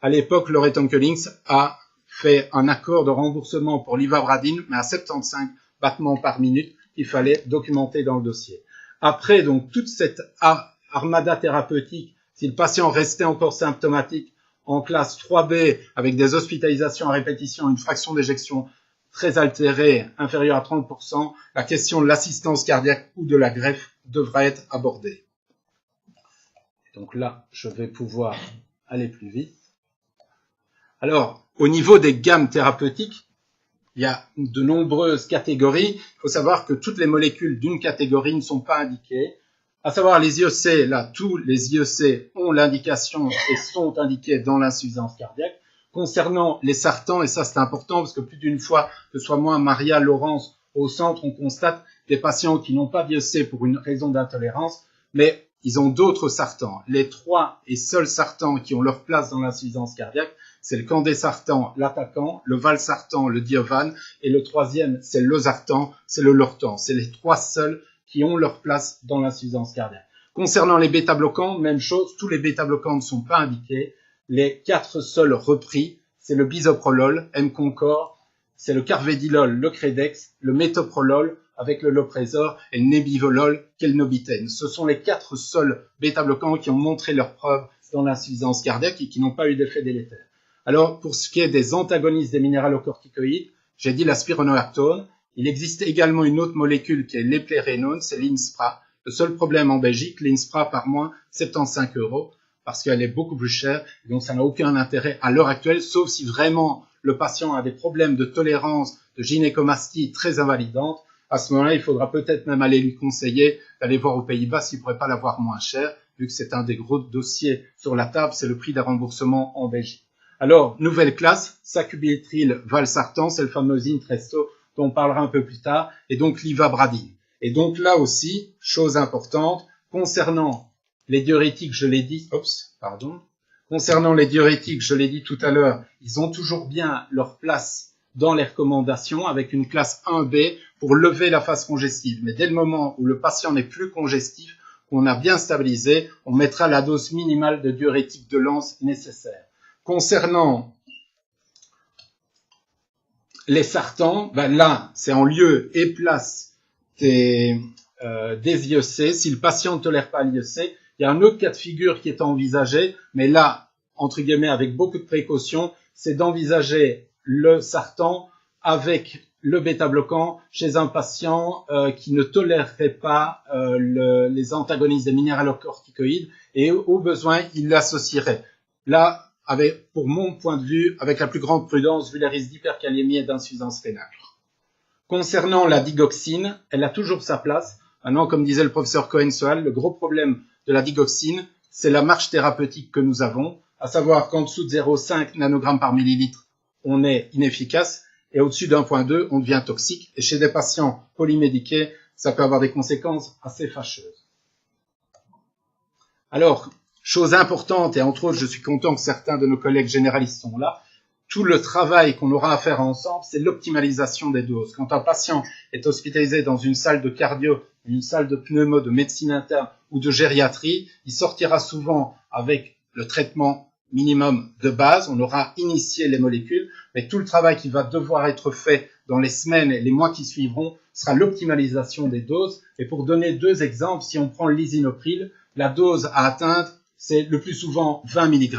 à l'époque, Loreton Collins a fait un accord de remboursement pour l'ivabradine, mais à 75 battements par minute, il fallait documenter dans le dossier. Après, donc, toute cette armada thérapeutique, si le patient restait encore symptomatique, en classe 3B, avec des hospitalisations à répétition, une fraction d'éjection très altérée, inférieure à 30%, la question de l'assistance cardiaque ou de la greffe devra être abordée. Donc là, je vais pouvoir aller plus vite. Alors, au niveau des gammes thérapeutiques, il y a de nombreuses catégories. Il faut savoir que toutes les molécules d'une catégorie ne sont pas indiquées. À savoir les IEC, là, tous les IEC ont l'indication et sont indiqués dans l'insuffisance cardiaque. Concernant les sartans, et ça c'est important parce que plus d'une fois, que ce soit moi, Maria, Laurence, au centre, on constate des patients qui n'ont pas d'IEC pour une raison d'intolérance, mais ils ont d'autres sartans. Les 3 et seuls sartans qui ont leur place dans l'insuffisance cardiaque, c'est le candésartan, l'attaquant, le valsartan, le diovan, et le 3e, c'est le losartan, c'est le lortan. C'est les 3 seuls qui ont leur place dans l'insuffisance cardiaque. Concernant les bêta-bloquants, même chose, tous les bêta-bloquants ne sont pas indiqués. Les 4 seuls repris, c'est le bisoprolol, M-Concor, c'est le carvedilol, le Credex, le métoprolol avec le loprésor et le nebivolol, kelnobitaine. Ce sont les 4 seuls bêta-bloquants qui ont montré leur preuve dans l'insuffisance cardiaque et qui n'ont pas eu d'effet délétère. Alors, pour ce qui est des antagonistes des minéralocorticoïdes, j'ai dit la spironolactone. Il existe également une autre molécule qui est l'éplérénone, c'est l'Inspra. Le seul problème en Belgique, l'Inspra par mois, 75 €, parce qu'elle est beaucoup plus chère, donc ça n'a aucun intérêt à l'heure actuelle, sauf si vraiment le patient a des problèmes de tolérance, de gynécomastie très invalidantes. À ce moment-là, il faudra peut-être même aller lui conseiller d'aller voir aux Pays-Bas s'il ne pourrait pas l'avoir moins cher, vu que c'est un des gros dossiers sur la table, c'est le prix d'un remboursement en Belgique. Alors, nouvelle classe, sacubitril, valsartan, c'est le fameux Intresto dont on parlera un peu plus tard, et donc l'ivabradine. Et donc là aussi, chose importante, concernant les diurétiques, je l'ai dit, concernant les diurétiques, je l'ai dit tout à l'heure, ils ont toujours bien leur place dans les recommandations avec une classe 1B pour lever la phase congestive. Mais dès le moment où le patient n'est plus congestif, qu'on a bien stabilisé, on mettra la dose minimale de diurétique de lance nécessaire. Concernant les sartans, là, c'est en lieu et place des IEC. Si le patient ne tolère pas l'IEC, il y a un autre cas de figure qui est envisagé, mais là, entre guillemets, avec beaucoup de précautions, c'est d'envisager le sartan avec le bêta-bloquant chez un patient qui ne tolérerait pas les antagonistes des minéralocorticoïdes et au besoin, il l'associerait. Là, pour mon point de vue, avec la plus grande prudence, vu les risques d'hyperkaliémie et d'insuffisance rénale. Concernant la digoxine, elle a toujours sa place. Maintenant, comme disait le professeur Cohen-Soal, le gros problème de la digoxine, c'est la marge thérapeutique que nous avons, à savoir qu'en dessous de 0,5 nanogrammes par millilitre, on est inefficace, et au-dessus d'1,2, on devient toxique. Et chez des patients polymédiqués, ça peut avoir des conséquences assez fâcheuses. Alors, chose importante, et entre autres, je suis content que certains de nos collègues généralistes sont là, tout le travail qu'on aura à faire ensemble, c'est l'optimalisation des doses. Quand un patient est hospitalisé dans une salle de cardio, une salle de pneumo, de médecine interne ou de gériatrie, il sortira souvent avec le traitement minimum de base. On aura initié les molécules, mais tout le travail qui va devoir être fait dans les semaines et les mois qui suivront sera l'optimalisation des doses. Et pour donner 2 exemples, si on prend l'isinopril, la dose à atteindre, c'est le plus souvent 20 mg.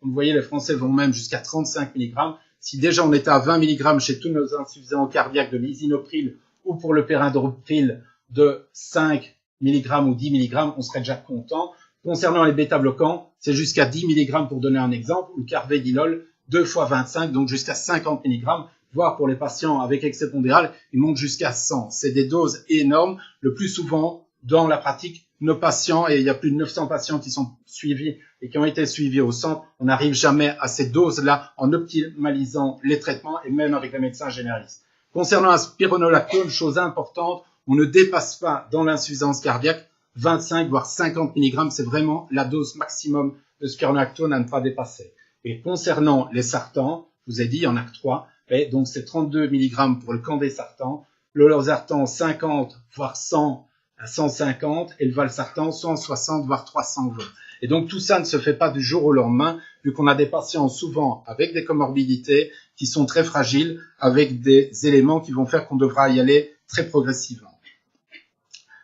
Vous voyez, les Français vont même jusqu'à 35 mg. Si déjà on était à 20 mg chez tous nos insuffisants cardiaques de l'isinopril ou pour le périndopril de 5 mg ou 10 mg, on serait déjà content. Concernant les bêta-bloquants, c'est jusqu'à 10 mg pour donner un exemple, ou le carvedilol, 2 fois 25, donc jusqu'à 50 mg, voire pour les patients avec excès pondéral, ils montent jusqu'à 100. C'est des doses énormes. Le plus souvent, dans la pratique, nos patients, et il y a plus de 900 patients qui sont suivis et qui ont été suivis au centre, on n'arrive jamais à ces doses-là en optimalisant les traitements et même avec les médecins généralistes. Concernant la spironolactone, chose importante, on ne dépasse pas dans l'insuffisance cardiaque 25 voire 50 mg, c'est vraiment la dose maximum de spironolactone à ne pas dépasser. Et concernant les sartans, je vous ai dit, il y en a que 3, et donc c'est 32 mg pour le candésartan, le losartan 50 voire 100 à 150 et le valsartan 160 voire 320. Et donc tout ça ne se fait pas du jour au lendemain, vu qu'on a des patients souvent avec des comorbidités qui sont très fragiles, avec des éléments qui vont faire qu'on devra y aller très progressivement.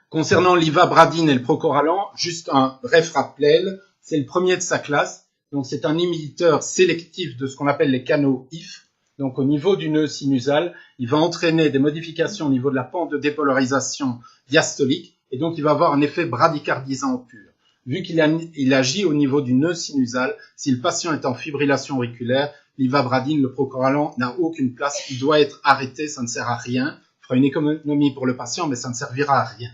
Concernant l'ivabradine et le procoralan, juste un bref rappel, c'est le premier de sa classe. Donc c'est un inhibiteur sélectif de ce qu'on appelle les canaux IF. Donc au niveau du nœud sinusal, il va entraîner des modifications au niveau de la pente de dépolarisation diastolique et donc il va avoir un effet bradycardisant pur. vu qu'il agit au niveau du nœud sinusal, si le patient est en fibrillation auriculaire, l'ivabradine, le procoralant, n'a aucune place, il doit être arrêté, ça ne sert à rien, il fera une économie pour le patient, mais ça ne servira à rien.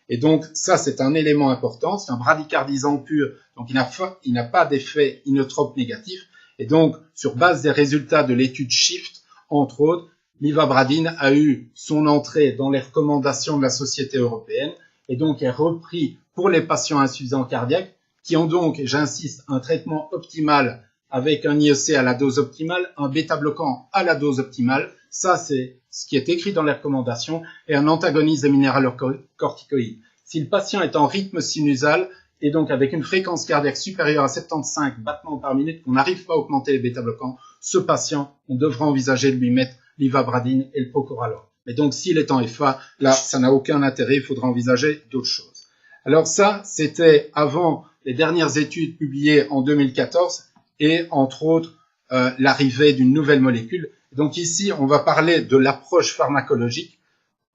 Et donc, ça, c'est un élément important, c'est un bradycardisant pur, donc il n'a pas d'effet inotrope négatif, et donc, sur base des résultats de l'étude SHIFT, entre autres, l'ivabradine a eu son entrée dans les recommandations de la Société européenne, et donc est repris pour les patients insuffisants cardiaques, qui ont donc, et j'insiste, un traitement optimal avec un IEC à la dose optimale, un bêta-bloquant à la dose optimale, ça c'est ce qui est écrit dans les recommandations, et un antagoniste des minéralocorticoïdes. Si le patient est en rythme sinusal, et donc avec une fréquence cardiaque supérieure à 75 battements par minute, qu'on n'arrive pas à augmenter les bêta-bloquants, ce patient, on devra envisager de lui mettre l'ivabradine et le procoralant. Mais donc s'il est en FA, là ça n'a aucun intérêt, il faudra envisager d'autres choses. Alors ça, c'était avant les dernières études publiées en 2014, et entre autres l'arrivée d'une nouvelle molécule. Donc ici, on va parler de l'approche pharmacologique.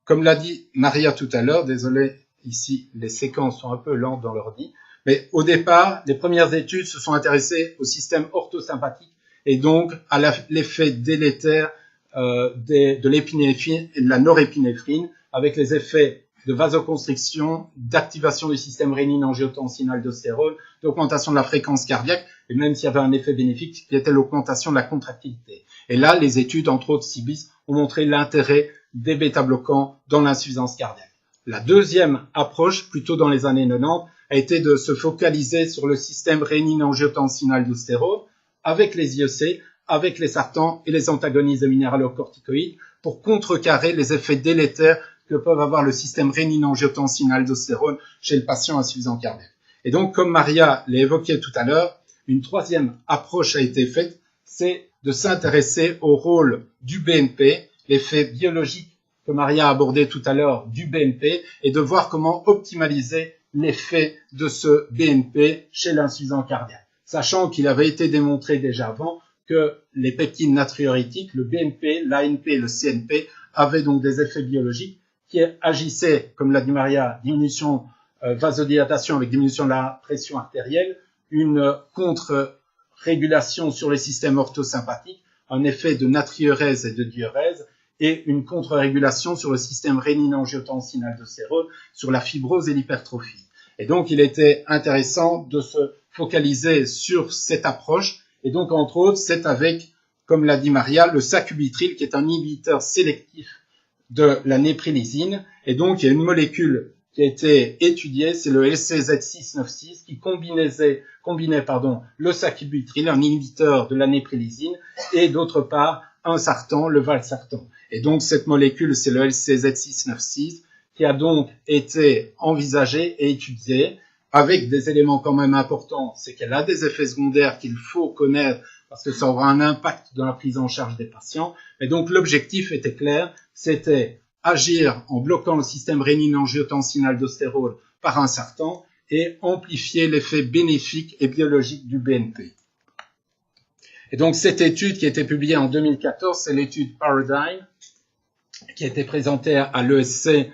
Comme l'a dit Maria tout à l'heure, désolé, ici les séquences sont un peu lentes dans l'ordi, mais au départ, les premières études se sont intéressées au système orthosympathique et donc à l'effet délétère de l'épinéphrine et de la norépinéphrine, avec les effets de vasoconstriction, d'activation du système rénine-angiotensin-aldostérone, d'augmentation de la fréquence cardiaque, et même s'il y avait un effet bénéfique qui était l'augmentation de la contractilité. Et là, les études, entre autres CIBIS, ont montré l'intérêt des bêta-bloquants dans l'insuffisance cardiaque. La deuxième approche, plutôt dans les années 90, a été de se focaliser sur le système rénine-angiotensin-aldostérone avec les IEC, avec les sartans et les antagonistes des minéralocorticoïdes pour contrecarrer les effets délétères que peuvent avoir le système rénine-angiotensin-aldostérone chez le patient insuffisant cardiaque. Et donc, comme Maria l'a évoqué tout à l'heure, une troisième approche a été faite, c'est de s'intéresser au rôle du BNP, l'effet biologique que Maria a abordé tout à l'heure du BNP, et de voir comment optimaliser l'effet de ce BNP chez l'insuffisant cardiaque. Sachant qu'il avait été démontré déjà avant que les peptides natriurétiques, le BNP, l'ANP et le CNP, avaient donc des effets biologiques qui agissaient, comme l'a dit Maria, diminution vasodilatation avec diminution de la pression artérielle, une contre-régulation sur les systèmes orthosympathiques, un effet de natriurèse et de diurèse, et une contre-régulation sur le système rénine-angiotensin-aldostérone, sur la fibrose et l'hypertrophie. Et donc, il était intéressant de se focaliser sur cette approche, et donc, entre autres, c'est avec, comme l'a dit Maria, le sacubitril, qui est un inhibiteur sélectif de la néprilysine, et donc, il y a une molécule qui a été étudiée, c'est le LCZ696, qui combinait le sacubitril, un inhibiteur de la néprilysine, et d'autre part, un sartan, le valsartan. Et donc, cette molécule, c'est le LCZ696, qui a donc été envisagée et étudiée, avec des éléments quand même importants, c'est qu'elle a des effets secondaires qu'il faut connaître, parce que ça aura un impact dans la prise en charge des patients. Et donc, l'objectif était clair, c'était agir en bloquant le système rénine-angiotensin-aldostérone par un sartan et amplifier l'effet bénéfique et biologique du BNP. Et donc, cette étude qui a été publiée en 2014, c'est l'étude Paradigm, qui a été présentée à l'ESC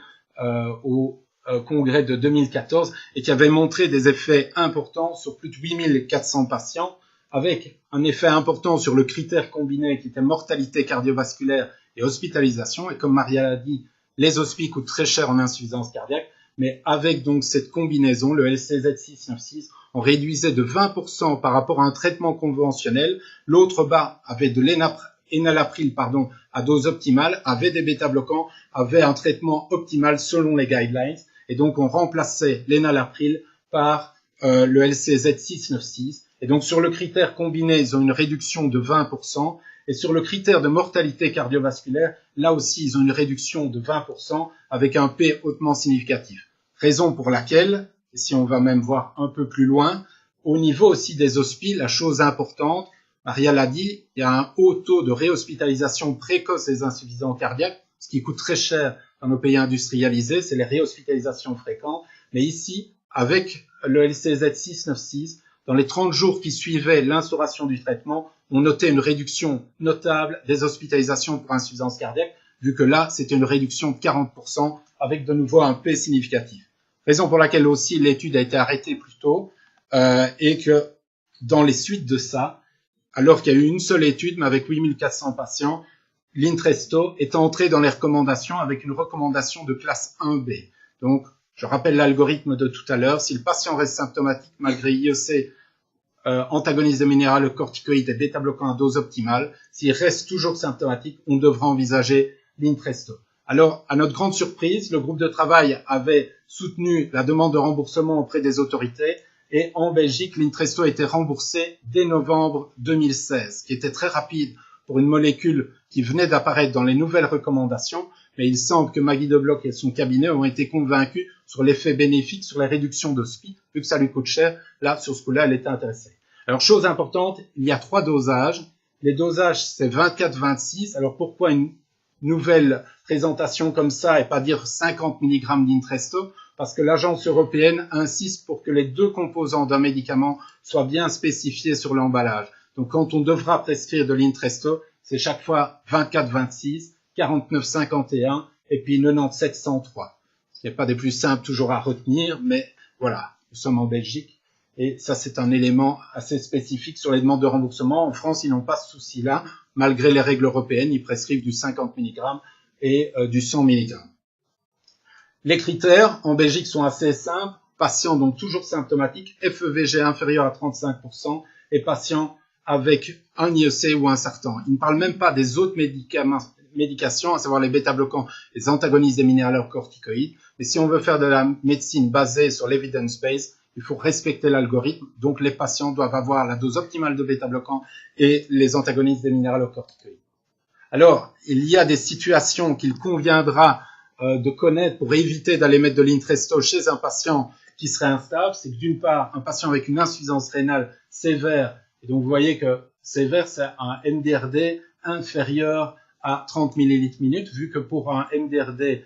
au congrès de 2014 et qui avait montré des effets importants sur plus de 8400 patients, avec un effet important sur le critère combiné qui était mortalité cardiovasculaire et hospitalisation. Et comme Maria l'a dit, les hospices coûtent très cher en insuffisance cardiaque, mais avec donc cette combinaison, le LCZ696, on réduisait de 20% par rapport à un traitement conventionnel. L'autre bas avait de l'énalapril à dose optimale, avait des bêta-bloquants, avait un traitement optimal selon les guidelines. Et donc, on remplaçait l'énalapril par le LCZ696. Et donc, sur le critère combiné, ils ont une réduction de 20%. Et sur le critère de mortalité cardiovasculaire, là aussi, ils ont une réduction de 20% avec un P hautement significatif. Raison pour laquelle, et si on va même voir un peu plus loin, au niveau aussi des hospices, la chose importante, Maria l'a dit, il y a un haut taux de réhospitalisation précoce des insuffisants cardiaques, ce qui coûte très cher dans nos pays industrialisés, c'est les réhospitalisations fréquentes. Mais ici, avec le LCZ696, dans les 30 jours qui suivaient l'instauration du traitement, on notait une réduction notable des hospitalisations pour insuffisance cardiaque, vu que là, c'était une réduction de 40% avec de nouveau un P significatif. Raison pour laquelle aussi l'étude a été arrêtée plus tôt, et que dans les suites de ça, alors qu'il y a eu une seule étude, mais avec 8400 patients, l'Intresto est entré dans les recommandations avec une recommandation de classe 1B. Donc, je rappelle l'algorithme de tout à l'heure. Si le patient reste symptomatique malgré IEC, antagoniste des minéralocorticoïdes et bêta-bloquants à dose optimale, s'il reste toujours symptomatique, on devra envisager l'Intresto. Alors, à notre grande surprise, le groupe de travail avait soutenu la demande de remboursement auprès des autorités et en Belgique, l'Intresto a été remboursé dès novembre 2016, qui était très rapide pour une molécule qui venait d'apparaître dans les nouvelles recommandations, mais il semble que Maggie Debloc et son cabinet ont été convaincus sur l'effet bénéfique sur les réductions de SPI, vu que ça lui coûte cher. Là, sur ce coup-là, elle était intéressée. Alors, chose importante, il y a 3 dosages. Les dosages, c'est 24-26. Alors, pourquoi une nouvelle présentation comme ça et pas dire 50 mg d'Intresto? Parce que l'agence européenne insiste pour que les 2 composants d'un médicament soient bien spécifiés sur l'emballage. Donc, quand on devra prescrire de l'Intresto, c'est chaque fois 24-26, 49-51 et puis 97-103. Ce n'est pas des plus simples toujours à retenir, mais voilà, nous sommes en Belgique et ça, c'est un élément assez spécifique sur les demandes de remboursement. En France, ils n'ont pas ce souci-là. Malgré les règles européennes, ils prescrivent du 50 mg et du 100 mg. Les critères en Belgique sont assez simples. Patients donc toujours symptomatiques, FEVG inférieur à 35% et patients avec un IEC ou un sartan. Ils ne parlent même pas des autres médications, à savoir les bêta-bloquants, les antagonistes des minéralocorticoïdes. Mais si on veut faire de la médecine basée sur l'evidence-based, il faut respecter l'algorithme. Donc les patients doivent avoir la dose optimale de bêta-bloquants et les antagonistes des minéralocorticoïdes. Alors, il y a des situations qu'il conviendra de connaître pour éviter d'aller mettre de l'Intresto chez un patient qui serait instable. C'est que d'une part, un patient avec une insuffisance rénale sévère, et donc vous voyez que sévère, c'est un MDRD inférieur à 30 ml/min, vu que pour un MDRD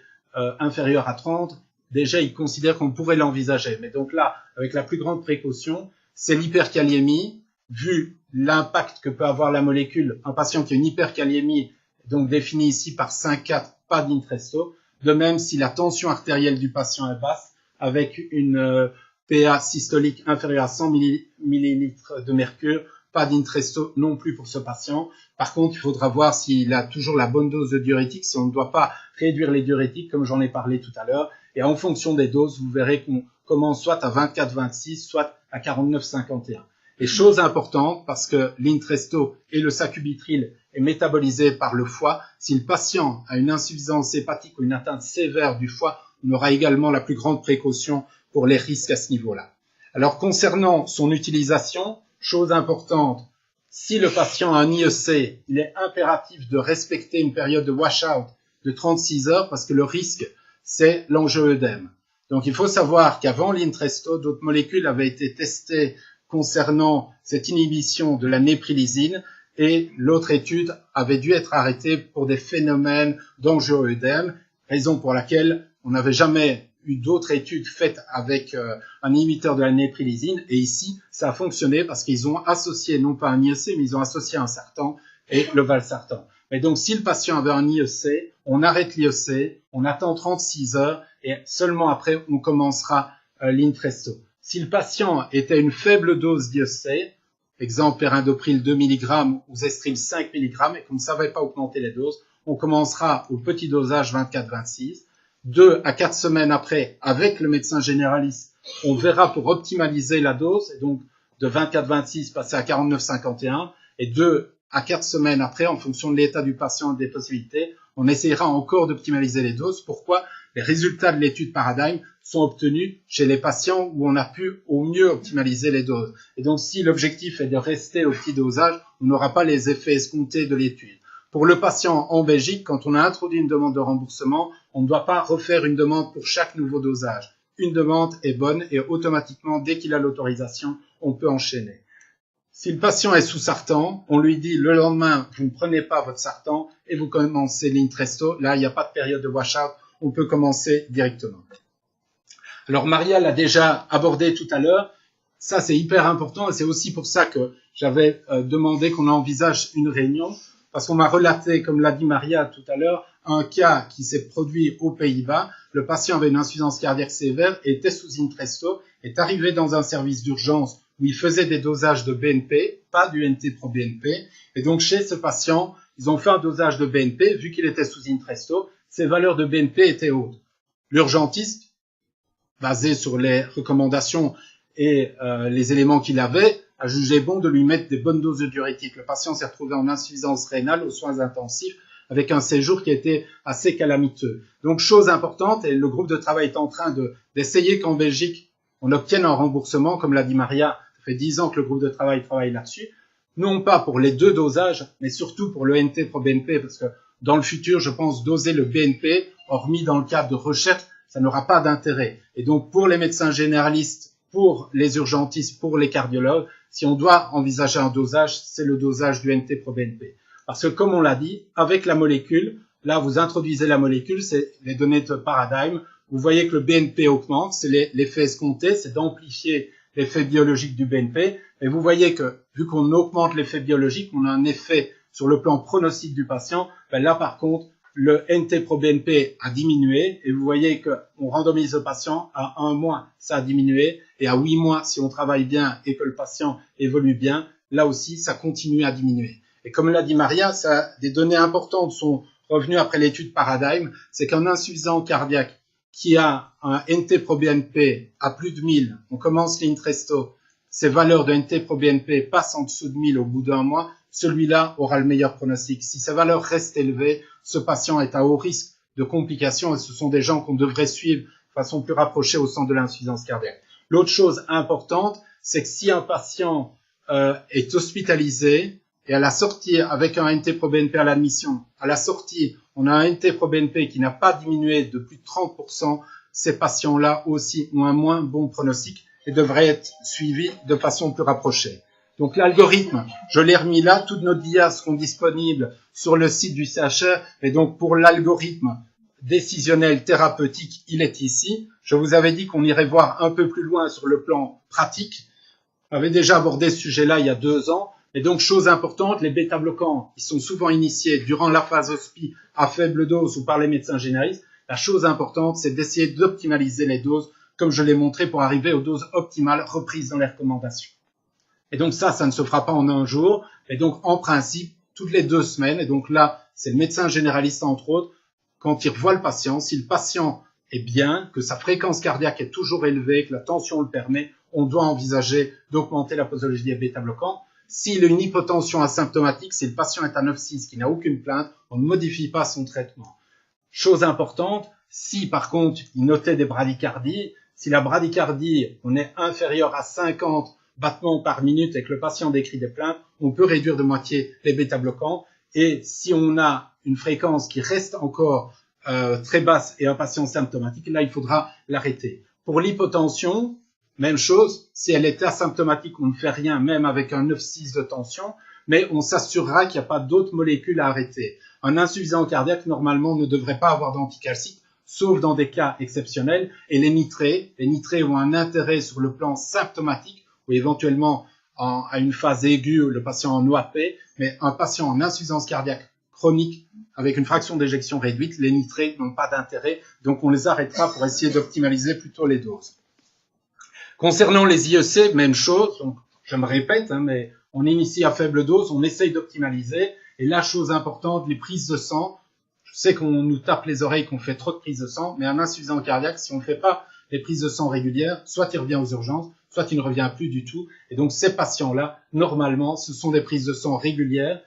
inférieur à 30, déjà il considère qu'on pourrait l'envisager. Mais donc là, avec la plus grande précaution, c'est l'hyperkaliémie, vu l'impact que peut avoir la molécule. Un patient qui a une hyperkaliémie, donc définie ici par 5,4, pas d'Intresto. De même, si la tension artérielle du patient est basse, avec une PA systolique inférieure à 100 ml de mercure, pas d'Intresto non plus pour ce patient. Par contre, il faudra voir s'il a toujours la bonne dose de diurétique, si on ne doit pas réduire les diurétiques, comme j'en ai parlé tout à l'heure. Et en fonction des doses, vous verrez qu'on commence soit à 24-26, soit à 49-51. Et chose importante, parce que l'Intresto et le sacubitril est métabolisé par le foie, si le patient a une insuffisance hépatique ou une atteinte sévère du foie, on aura également la plus grande précaution pour les risques à ce niveau-là. Alors, concernant son utilisation, chose importante, si le patient a un IEC, il est impératif de respecter une période de washout de 36 heures parce que le risque, c'est l'angioœdème. Donc, il faut savoir qu'avant l'Intresto, d'autres molécules avaient été testées concernant cette inhibition de la néprilysine et l'autre étude avait dû être arrêtée pour des phénomènes d'angioœdème, raison pour laquelle on n'avait jamais eu d'autres études faites avec un inhibiteur de la néprilysine et ici ça a fonctionné parce qu'ils ont associé non pas un IEC mais ils ont associé un sartan et le valsartan. Mais donc si le patient avait un IEC, on arrête l'IEC, on attend 36 heures et seulement après on commencera l'Intresto. Si le patient était à une faible dose d'IEC, exemple perindopril 2 mg ou zestril 5 mg et qu'on ne savait pas augmenter les doses, on commencera au petit dosage 24-26. 2 à 4 semaines après, avec le médecin généraliste, on verra pour optimaliser la dose, et donc de 24-26 passer à 49-51, et 2 à 4 semaines après, en fonction de l'état du patient et des possibilités, on essayera encore d'optimaliser les doses. Pourquoi? Les résultats de l'étude Paradigm sont obtenus chez les patients où on a pu au mieux optimaliser les doses. Et donc, si l'objectif est de rester au petit dosage, on n'aura pas les effets escomptés de l'étude. Pour le patient en Belgique, quand on a introduit une demande de remboursement, on ne doit pas refaire une demande pour chaque nouveau dosage. Une demande est bonne et automatiquement, dès qu'il a l'autorisation, on peut enchaîner. Si le patient est sous sartan, on lui dit le lendemain, vous ne prenez pas votre sartan et vous commencez l'Intresto. Là, il n'y a pas de période de washout, on peut commencer directement. Alors, Maria l'a déjà abordé tout à l'heure. Ça, c'est hyper important et c'est aussi pour ça que j'avais demandé qu'on envisage une réunion. parce qu'on m'a relaté, comme l'a dit Maria tout à l'heure, un cas qui s'est produit aux Pays-Bas. Le patient avait une insuffisance cardiaque sévère, était sous Entresto, est arrivé dans un service d'urgence où il faisait des dosages de BNP, pas du NT-proBNP. Et donc, chez ce patient, ils ont fait un dosage de BNP, vu qu'il était sous Entresto, ses valeurs de BNP étaient hautes. L'urgentiste, basé sur les recommandations et les éléments qu'il avait, a jugé bon de lui mettre des bonnes doses de diurétiques. Le patient s'est retrouvé en insuffisance rénale aux soins intensifs avec un séjour qui était assez calamiteux. Donc, chose importante, et le groupe de travail est en train d'essayer qu'en Belgique, on obtienne un remboursement, comme l'a dit Maria, ça fait 10 ans que le groupe de travail travaille là-dessus, non pas pour les deux dosages, mais surtout pour le NT-proBNP, parce que dans le futur, je pense, doser le BNP, hormis dans le cadre de recherche, ça n'aura pas d'intérêt. Et donc, pour les médecins généralistes, pour les urgentistes, pour les cardiologues, si on doit envisager un dosage, c'est le dosage du NT-proBNP. Parce que, comme on l'a dit, avec la molécule, là, vous introduisez la molécule, c'est les données de Paradigm, vous voyez que le BNP augmente, c'est l'effet escompté, c'est d'amplifier l'effet biologique du BNP, et vous voyez que, vu qu'on augmente l'effet biologique, on a un effet sur le plan pronostic du patient, ben là, par contre, le NT-proBNP a diminué, et vous voyez qu'on randomise le patient à 1 mois, ça a diminué, et à 8 mois, si on travaille bien et que le patient évolue bien, là aussi, ça continue à diminuer. Et comme l'a dit Maria, ça, des données importantes sont revenues après l'étude Paradigm, c'est qu'un insuffisant cardiaque qui a un NT-proBNP à plus de 1000, on commence l'Intresto, ses valeurs de NT-proBNP passent en dessous de 1000 au bout d'un mois, celui-là aura le meilleur pronostic. Si ces valeurs restent élevées, ce patient est à haut risque de complications et ce sont des gens qu'on devrait suivre de façon plus rapprochée au centre de l'insuffisance cardiaque. L'autre chose importante, c'est que si un patient est hospitalisé et à la sortie, avec un NT-proBNP à l'admission, à la sortie, on a un NT-proBNP qui n'a pas diminué de plus de 30%, ces patients-là aussi ont un moins bon pronostic et devraient être suivis de façon plus rapprochée. Donc l'algorithme, je l'ai remis là, toutes nos DIA seront disponibles sur le site du CHR, et donc pour l'algorithme décisionnel thérapeutique, il est ici. Je vous avais dit qu'on irait voir un peu plus loin sur le plan pratique. On avait déjà abordé ce sujet-là il y a 2 ans. Et donc, chose importante, les bêta-bloquants, ils sont souvent initiés durant la phase hospi à faible dose ou par les médecins généralistes. La chose importante, c'est d'essayer d'optimaliser les doses, comme je l'ai montré, pour arriver aux doses optimales reprises dans les recommandations. Et donc ça ne se fera pas en un jour. Et donc, en principe, toutes les 2 semaines, et donc là, c'est le médecin généraliste, entre autres, quand il revoit le patient, si le patient est bien, que sa fréquence cardiaque est toujours élevée, que la tension le permet, on doit envisager d'augmenter la posologie des bêta-bloquants. S'il a une hypotension asymptomatique, si le patient est à 9,6 qui n'a aucune plainte, on ne modifie pas son traitement. Chose importante, si par contre il notait des bradycardies, si la bradycardie, on est inférieur à 50 battements par minute et que le patient décrit des plaintes, on peut réduire de moitié les bêta-bloquants. Et si on a une fréquence qui reste encore très basse et un patient symptomatique, là il faudra l'arrêter. Pour l'hypotension, même chose, si elle est asymptomatique, on ne fait rien, même avec un 9,6 de tension, mais on s'assurera qu'il n'y a pas d'autres molécules à arrêter. Un insuffisant cardiaque, normalement, ne devrait pas avoir d'anticalcique, sauf dans des cas exceptionnels. Et les nitrés ont un intérêt sur le plan symptomatique, ou éventuellement à une phase aiguë, le patient en OAP, mais un patient en insuffisance cardiaque chronique, avec une fraction d'éjection réduite, les nitrés n'ont pas d'intérêt, donc on les arrêtera pour essayer d'optimaliser plutôt les doses. Concernant les IEC, même chose, donc je me répète, mais on initie à faible dose, on essaye d'optimaliser, et la chose importante, les prises de sang, je sais qu'on nous tape les oreilles qu'on fait trop de prises de sang, mais un insuffisant cardiaque, si on ne fait pas les prises de sang régulières, soit il revient aux urgences, soit il ne revient plus du tout, et donc ces patients-là, normalement, ce sont des prises de sang régulières.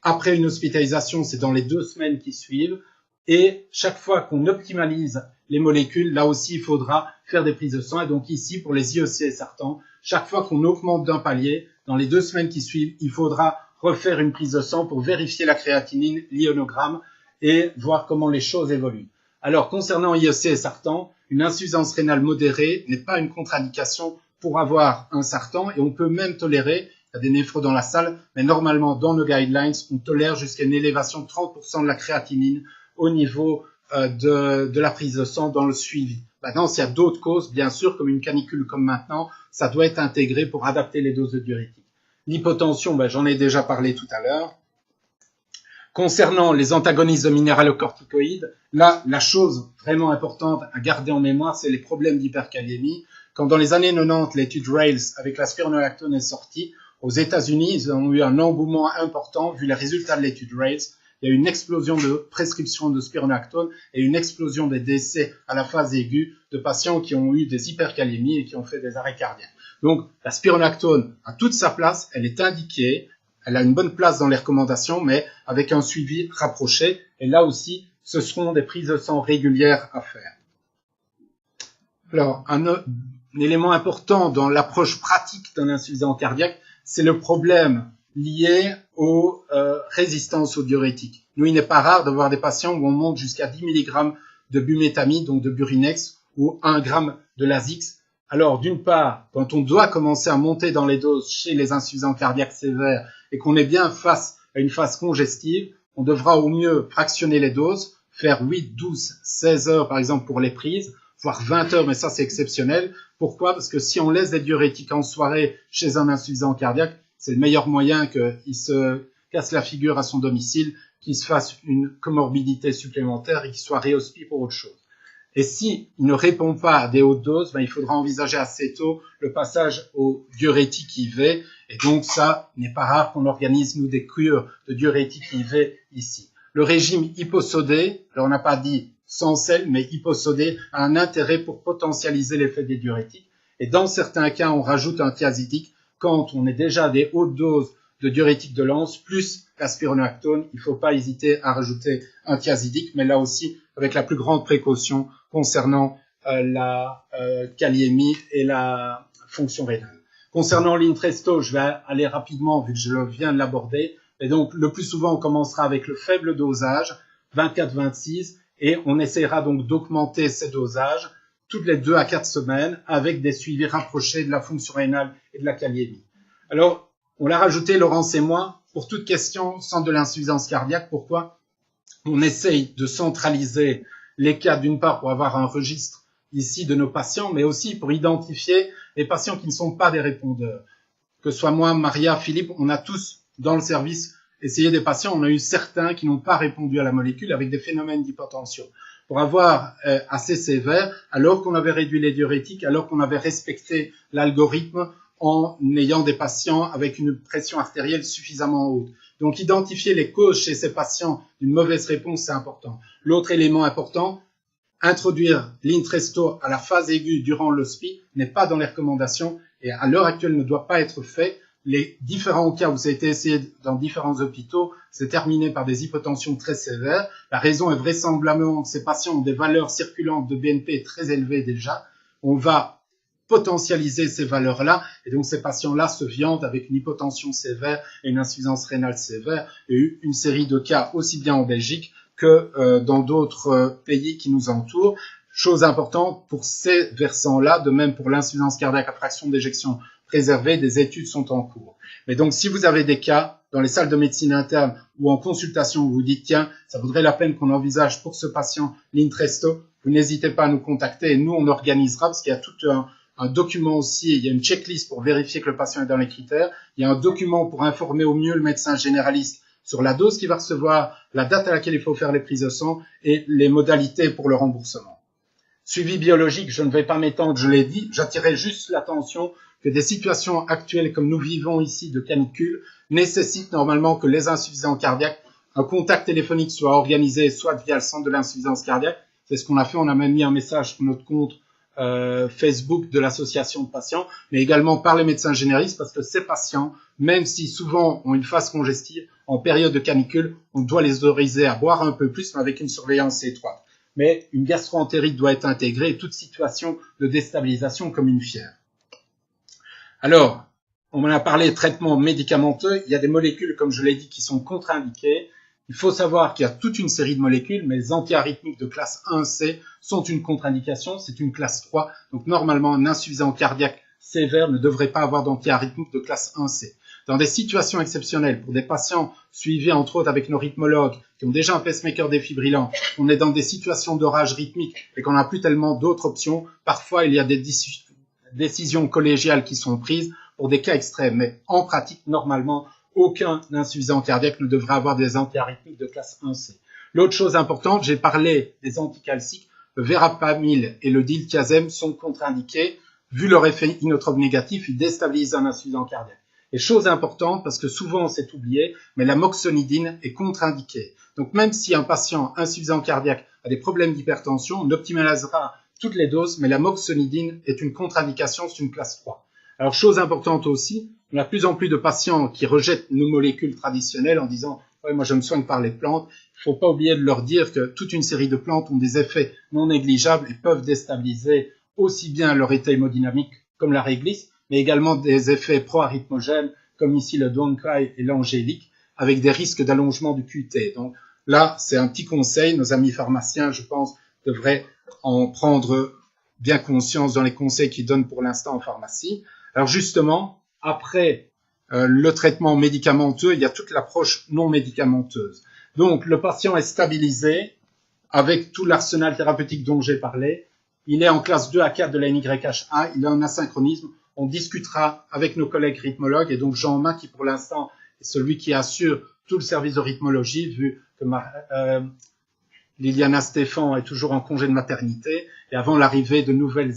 Après une hospitalisation, c'est dans les 2 semaines qui suivent, et chaque fois qu'on optimalise les molécules, là aussi, il faudra faire des prises de sang. Et donc ici, pour les IEC et Sartan, chaque fois qu'on augmente d'un palier, dans les 2 semaines qui suivent, il faudra refaire une prise de sang pour vérifier la créatinine, l'ionogramme et voir comment les choses évoluent. Alors, concernant IEC et Sartan, une insuffisance rénale modérée n'est pas une contre-indication pour avoir un Sartan et on peut même tolérer, il y a des néphros dans la salle, mais normalement, dans nos guidelines, on tolère jusqu'à une élévation de 30% de la créatinine au niveau de la prise de sang dans le suivi. Maintenant, s'il y a d'autres causes, bien sûr, comme une canicule comme maintenant, ça doit être intégré pour adapter les doses de diurétiques. L'hypotension, j'en ai déjà parlé tout à l'heure. Concernant les antagonistes de minéralocorticoïdes, là, la chose vraiment importante à garder en mémoire, c'est les problèmes d'hyperkaliémie. Quand dans les années 90, l'étude Rails avec la spironolactone est sortie, aux États-Unis, ils ont eu un engouement important vu les résultats de l'étude Rails. Il y a eu une explosion de prescription de spironolactone et une explosion des décès à la phase aiguë de patients qui ont eu des hyperkaliémies et qui ont fait des arrêts cardiaques. Donc, la spironolactone a toute sa place, elle est indiquée, elle a une bonne place dans les recommandations, mais avec un suivi rapproché. Et là aussi, ce seront des prises de sang régulières à faire. Alors, un élément important dans l'approche pratique d'un insuffisant cardiaque, c'est le problème lié aux résistances aux diurétiques. Nous, il n'est pas rare d'avoir des patients où on monte jusqu'à 10 mg de bumétamide, donc de Burinex, ou 1 g de Lasix. Alors, d'une part, quand on doit commencer à monter dans les doses chez les insuffisants cardiaques sévères et qu'on est bien face à une phase congestive, on devra au mieux fractionner les doses, faire 8, 12, 16 heures par exemple pour les prises, voire 20 heures, mais ça c'est exceptionnel. Pourquoi? Parce que si on laisse des diurétiques en soirée chez un insuffisant cardiaque, c'est le meilleur moyen qu'il se casse la figure à son domicile, qu'il se fasse une comorbidité supplémentaire et qu'il soit réhospité pour autre chose. Et si il ne répond pas à des hautes doses, il faudra envisager assez tôt le passage au diurétique IV. Et donc ça, il n'est pas rare qu'on organise, nous, des cures de diurétique IV ici. Le régime hyposodé, alors on n'a pas dit sans sel, mais hyposodé, a un intérêt pour potentialiser l'effet des diurétiques. Et dans certains cas, on rajoute un thiazidique quand on est déjà à des hautes doses de diurétique de Lens, plus la spironolactone. Il ne faut pas hésiter à rajouter un thiazidique, mais là aussi, avec la plus grande précaution concernant la kaliémie et la fonction rénale. Concernant l'Intresto, je vais aller rapidement vu que je viens de l'aborder. Et donc, le plus souvent, on commencera avec le faible dosage, 24-26, et on essaiera donc d'augmenter ces dosages toutes les 2 à 4 semaines avec des suivis rapprochés de la fonction rénale et de la kaliémie. Alors, on l'a rajouté, Laurence et moi, pour toute question centre de l'insuffisance cardiaque. Pourquoi? On essaye de centraliser les cas, d'une part, pour avoir un registre ici de nos patients, mais aussi pour identifier les patients qui ne sont pas des répondeurs. Que ce soit moi, Maria, Philippe, on a tous, dans le service, essayé des patients. On a eu certains qui n'ont pas répondu à la molécule avec des phénomènes d'hypotension. Pour avoir assez sévère, alors qu'on avait réduit les diurétiques, alors qu'on avait respecté l'algorithme en ayant des patients avec une pression artérielle suffisamment haute. Donc, identifier les causes chez ces patients d'une mauvaise réponse, c'est important. L'autre élément important, introduire l'Intresto à la phase aiguë durant l'hospi n'est pas dans les recommandations et à l'heure actuelle ne doit pas être fait. Les différents cas où ça a été essayé dans différents hôpitaux, c'est terminé par des hypotensions très sévères. La raison est vraisemblablement que ces patients ont des valeurs circulantes de BNP très élevées déjà. On va potentialiser ces valeurs-là, et donc ces patients-là se viandent avec une hypotension sévère et une insuffisance rénale sévère. Il y a eu une série de cas aussi bien en Belgique que dans d'autres pays qui nous entourent. Chose importante, pour ces versants-là, de même pour l'insuffisance cardiaque à fraction d'éjection préservée, des études sont en cours. Mais donc, si vous avez des cas dans les salles de médecine interne ou en consultation où vous dites, tiens, ça vaudrait la peine qu'on envisage pour ce patient l'Intresto, vous n'hésitez pas à nous contacter et nous, on organisera, parce qu'il y a tout un document aussi, il y a une checklist pour vérifier que le patient est dans les critères, il y a un document pour informer au mieux le médecin généraliste sur la dose qu'il va recevoir, la date à laquelle il faut faire les prises de sang et les modalités pour le remboursement. Suivi biologique, je ne vais pas m'étendre, je l'ai dit, j'attirais juste l'attention que des situations actuelles comme nous vivons ici de canicule nécessitent normalement que les insuffisants cardiaques, un contact téléphonique soit organisé soit via le centre de l'insuffisance cardiaque. C'est ce qu'on a fait, on a même mis un message sur notre compte Facebook de l'association de patients, mais également par les médecins généralistes parce que ces patients, même si souvent ont une phase congestive, en période de canicule, on doit les autoriser à boire un peu plus, mais avec une surveillance étroite. Mais une gastro-entérite doit être intégrée et toute situation de déstabilisation comme une fièvre. Alors, on en a parlé, traitement médicamenteux, il y a des molécules, comme je l'ai dit, qui sont contre-indiquées. Il faut savoir qu'il y a toute une série de molécules, mais les antiarythmiques de classe 1C sont une contre-indication, c'est une classe 3. Donc normalement, un insuffisant cardiaque sévère ne devrait pas avoir d'antiarythmique de classe 1C. Dans des situations exceptionnelles, pour des patients suivis entre autres avec nos rythmologues, qui ont déjà un pacemaker défibrillant, on est dans des situations d'orage rythmique et qu'on n'a plus tellement d'autres options, parfois il y a des décisions collégiales qui sont prises pour des cas extrêmes. Mais en pratique, normalement, aucun insuffisant cardiaque ne devrait avoir des antiarythmiques de classe 1C. L'autre chose importante, j'ai parlé des anticalciques, le verapamil et le diltiazem sont contre-indiqués. Vu leur effet inotrope négatif, ils déstabilisent un insuffisant cardiaque. Et chose importante, parce que souvent on s'est oublié, mais la moxonidine est contre-indiquée. Donc même si un patient insuffisant cardiaque a des problèmes d'hypertension, on optimisera toutes les doses, mais la moxonidine est une contre-indication, c'est une classe 3. Alors chose importante aussi, on a de plus en plus de patients qui rejettent nos molécules traditionnelles en disant « Ouais, moi je me soigne par les plantes ». Il ne faut pas oublier de leur dire que toute une série de plantes ont des effets non négligeables et peuvent déstabiliser aussi bien leur état hémodynamique comme la réglisse, mais également des effets pro-arythmogènes comme ici le Donkay et l'angélique, avec des risques d'allongement du QT. Donc là, c'est un petit conseil. Nos amis pharmaciens, je pense, devraient en prendre bien conscience dans les conseils qu'ils donnent pour l'instant en pharmacie. Alors justement, après le traitement médicamenteux, il y a toute l'approche non médicamenteuse. Donc le patient est stabilisé avec tout l'arsenal thérapeutique dont j'ai parlé. Il est en classe 2 à 4 de la NYHA, il a un asynchronisme. On discutera avec nos collègues rythmologues et donc Jean-Marc qui pour l'instant est celui qui assure tout le service de rythmologie vu que Liliana Stéphan est toujours en congé de maternité et avant l'arrivée de nouvelles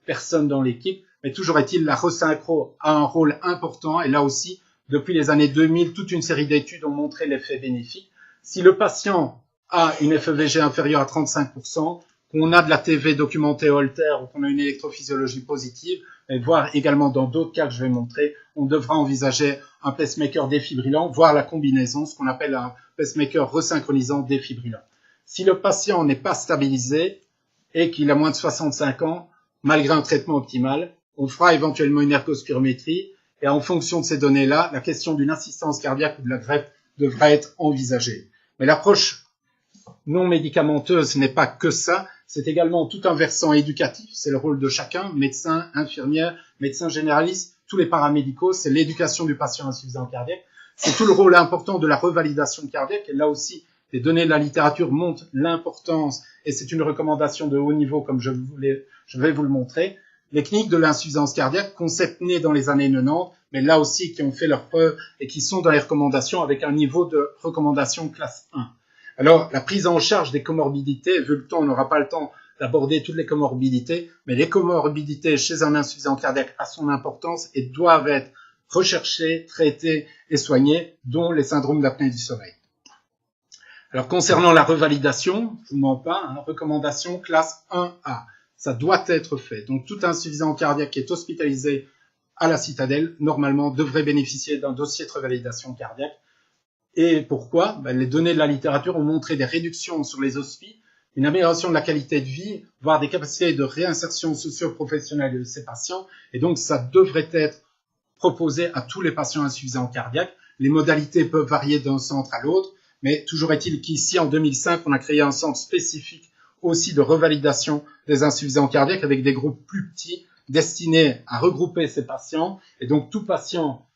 personnes dans l'équipe. Mais toujours est-il, la resynchro a un rôle important et là aussi, depuis les années 2000, toute une série d'études ont montré l'effet bénéfique. Si le patient a une FEVG inférieure à 35%, qu'on a de la TV documentée Holter ou qu'on a une électrophysiologie positive, et voire également dans d'autres cas que je vais montrer, on devra envisager un pacemaker défibrillant, voire la combinaison, ce qu'on appelle un pacemaker resynchronisant défibrillant. Si le patient n'est pas stabilisé et qu'il a moins de 65 ans, malgré un traitement optimal, on fera éventuellement une ergospirométrie et en fonction de ces données-là, la question d'une assistance cardiaque ou de la greffe devra être envisagée. Mais l'approche non médicamenteuse n'est pas que ça, c'est également tout un versant éducatif, c'est le rôle de chacun, médecin, infirmière, médecin généraliste, tous les paramédicaux, c'est l'éducation du patient insuffisant cardiaque, c'est tout le rôle important de la revalidation cardiaque, et là aussi, les données de la littérature montrent l'importance, et c'est une recommandation de haut niveau comme je vais vous le montrer, les cliniques de l'insuffisance cardiaque, concept né dans les années 90, mais là aussi qui ont fait leurs preuves et qui sont dans les recommandations avec un niveau de recommandation classe 1. Alors, la prise en charge des comorbidités, vu le temps, on n'aura pas le temps d'aborder toutes les comorbidités, mais les comorbidités chez un insuffisant cardiaque a son importance et doivent être recherchées, traitées et soignées, dont les syndromes d'apnée du sommeil. Alors, concernant la revalidation, je vous mens pas, recommandation classe 1A. Ça doit être fait. Donc, tout insuffisant cardiaque qui est hospitalisé à la Citadelle, normalement, devrait bénéficier d'un dossier de revalidation cardiaque. Et pourquoi? Les données de la littérature ont montré des réductions sur les hospices, une amélioration de la qualité de vie, voire des capacités de réinsertion socio-professionnelle de ces patients. Et donc, ça devrait être proposé à tous les patients insuffisants cardiaques. Les modalités peuvent varier d'un centre à l'autre, mais toujours est-il qu'ici, en 2005, on a créé un centre spécifique aussi de revalidation des insuffisants cardiaques avec des groupes plus petits destinés à regrouper ces patients. Et donc, tout patient,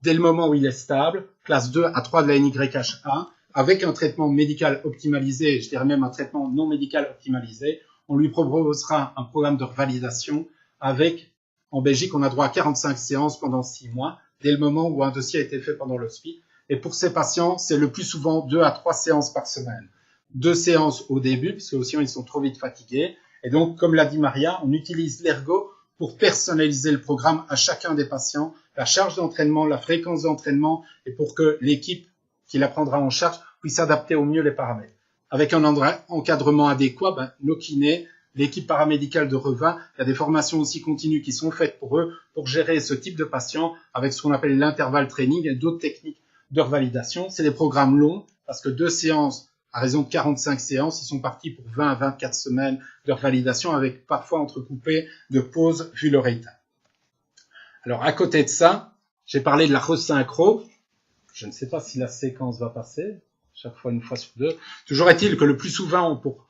dès le moment où il est stable, classe 2 à 3 de la NYHA, avec un traitement médical optimalisé, je dirais même un traitement non médical optimalisé, on lui proposera un programme de revalidation avec, en Belgique, on a droit à 45 séances pendant 6 mois, dès le moment où un dossier a été fait pendant l'hospice. Et pour ces patients, c'est le plus souvent 2 à 3 séances par semaine. 2 séances au début, parce que sinon ils sont trop vite fatigués. Et donc, comme l'a dit Maria, on utilise l'ergo pour personnaliser le programme à chacun des patients, la charge d'entraînement, la fréquence d'entraînement, et pour que l'équipe qui la prendra en charge puisse adapter au mieux les paramètres. Avec un encadrement adéquat, nos kinés, l'équipe paramédicale de Revin, il y a des formations aussi continues qui sont faites pour eux, pour gérer ce type de patients, avec ce qu'on appelle l'intervalle training et d'autres techniques de revalidation. C'est des programmes longs, parce que 2 séances, à raison de 45 séances, ils sont partis pour 20 à 24 semaines de revalidation, avec parfois entrecoupés de pauses vu leur état. Alors, à côté de ça, j'ai parlé de la resynchro. Je ne sais pas si la séquence va passer, chaque fois une fois sur 2. Toujours est-il que le plus souvent, pour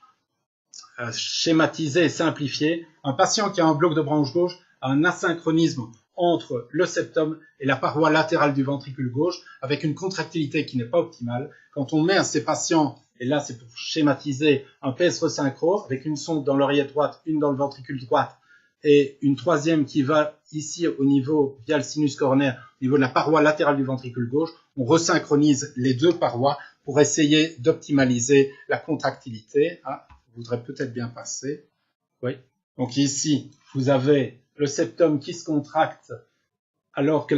schématiser et simplifier, un patient qui a un bloc de branche gauche a un asynchronisme entre le septum et la paroi latérale du ventricule gauche, avec une contractilité qui n'est pas optimale. Quand on met à ces patients, et là c'est pour schématiser, un PS resynchro, avec une sonde dans l'oreillette droite, une dans le ventricule droite, et une troisième qui va ici au niveau, via le sinus coronaire, au niveau de la paroi latérale du ventricule gauche. On resynchronise les deux parois pour essayer d'optimaliser la contractilité. Ah, je voudrais peut-être bien passer. Oui. Donc ici, vous avez le septum qui se contracte alors que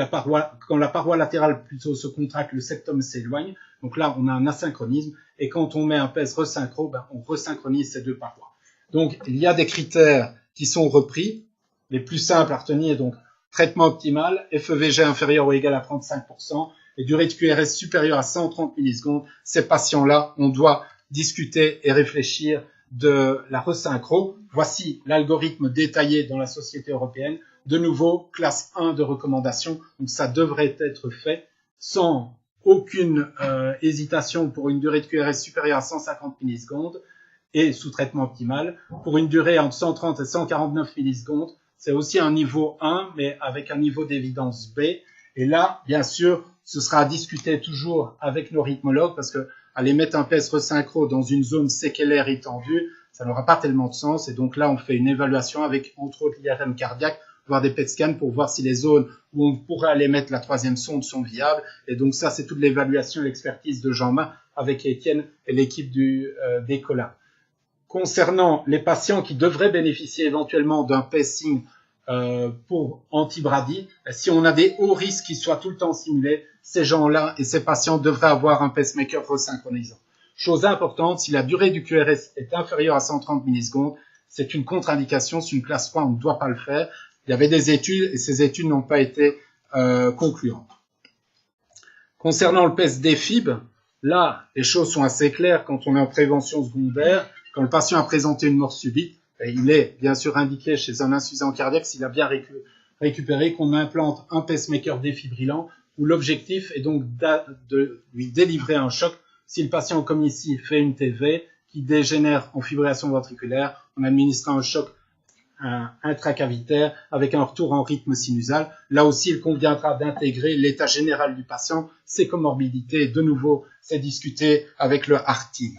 quand la paroi latérale plutôt se contracte, le septum s'éloigne. Donc là, on a un asynchronisme. Et quand on met un pèse resynchro, on resynchronise ces deux parois. Donc, il y a des critères qui sont repris. Les plus simples à retenir, donc, traitement optimal, FEVG inférieur ou égal à 35%, et durée de QRS supérieure à 130 millisecondes. Ces patients-là, on doit discuter et réfléchir de la resynchro. Voici l'algorithme détaillé dans la Société européenne. De nouveau, classe 1 de recommandation. Donc, ça devrait être fait sans aucune hésitation pour une durée de QRS supérieure à 150 millisecondes et sous traitement optimal. Pour une durée entre 130 et 149 millisecondes, c'est aussi un niveau 1, mais avec un niveau d'évidence B. Et là, bien sûr, ce sera à discuter toujours avec nos rythmologues parce que aller mettre un PES resynchro dans une zone séquelaire étendue, ça n'aura pas tellement de sens. Et donc là, on fait une évaluation avec, entre autres, l'IRM cardiaque, voire des PET scans pour voir si les zones où on pourrait aller mettre la troisième sonde sont viables. Et donc ça, c'est toute l'évaluation et l'expertise de Jean-Marc avec Étienne et l'équipe d'Ecola. Concernant les patients qui devraient bénéficier éventuellement d'un pacing pour antibradie, si on a des hauts risques qui soient tout le temps simulés, ces gens-là et ces patients devraient avoir un pacemaker resynchronisant. Chose importante, si la durée du QRS est inférieure à 130 millisecondes, c'est une contre-indication, c'est une classe 3, on ne doit pas le faire. Il y avait des études et ces études n'ont pas été concluantes. Concernant le PES défib, là, les choses sont assez claires quand on est en prévention secondaire. Quand le patient a présenté une mort subite, il est bien sûr indiqué chez un insuffisant cardiaque s'il a bien récupéré qu'on implante un pacemaker défibrillant où l'objectif est donc de lui délivrer un choc. Si le patient, comme ici, fait une TV qui dégénère en fibrillation ventriculaire, on administre un choc intracavitaire avec un retour en rythme sinusal. Là aussi, il conviendra d'intégrer l'état général du patient, ses comorbidités. De nouveau, c'est discuté avec le heart team.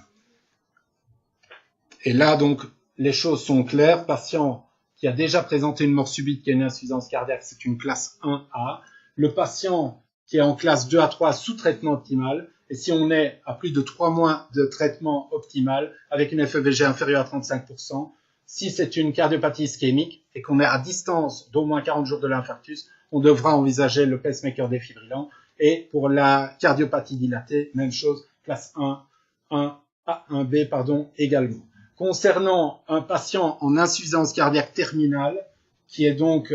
Et là, donc, les choses sont claires. Patient qui a déjà présenté une mort subite, qui a une insuffisance cardiaque, c'est une classe 1A. Le patient qui est en classe 2 à 3 sous traitement optimal. Et si on est à plus de 3 mois de traitement optimal avec une FEVG inférieure à 35%, si c'est une cardiopathie ischémique et qu'on est à distance d'au moins 40 jours de l'infarctus, on devra envisager le pacemaker défibrillant. Et pour la cardiopathie dilatée, même chose, classe 1B, également. Concernant un patient en insuffisance cardiaque terminale, qui est donc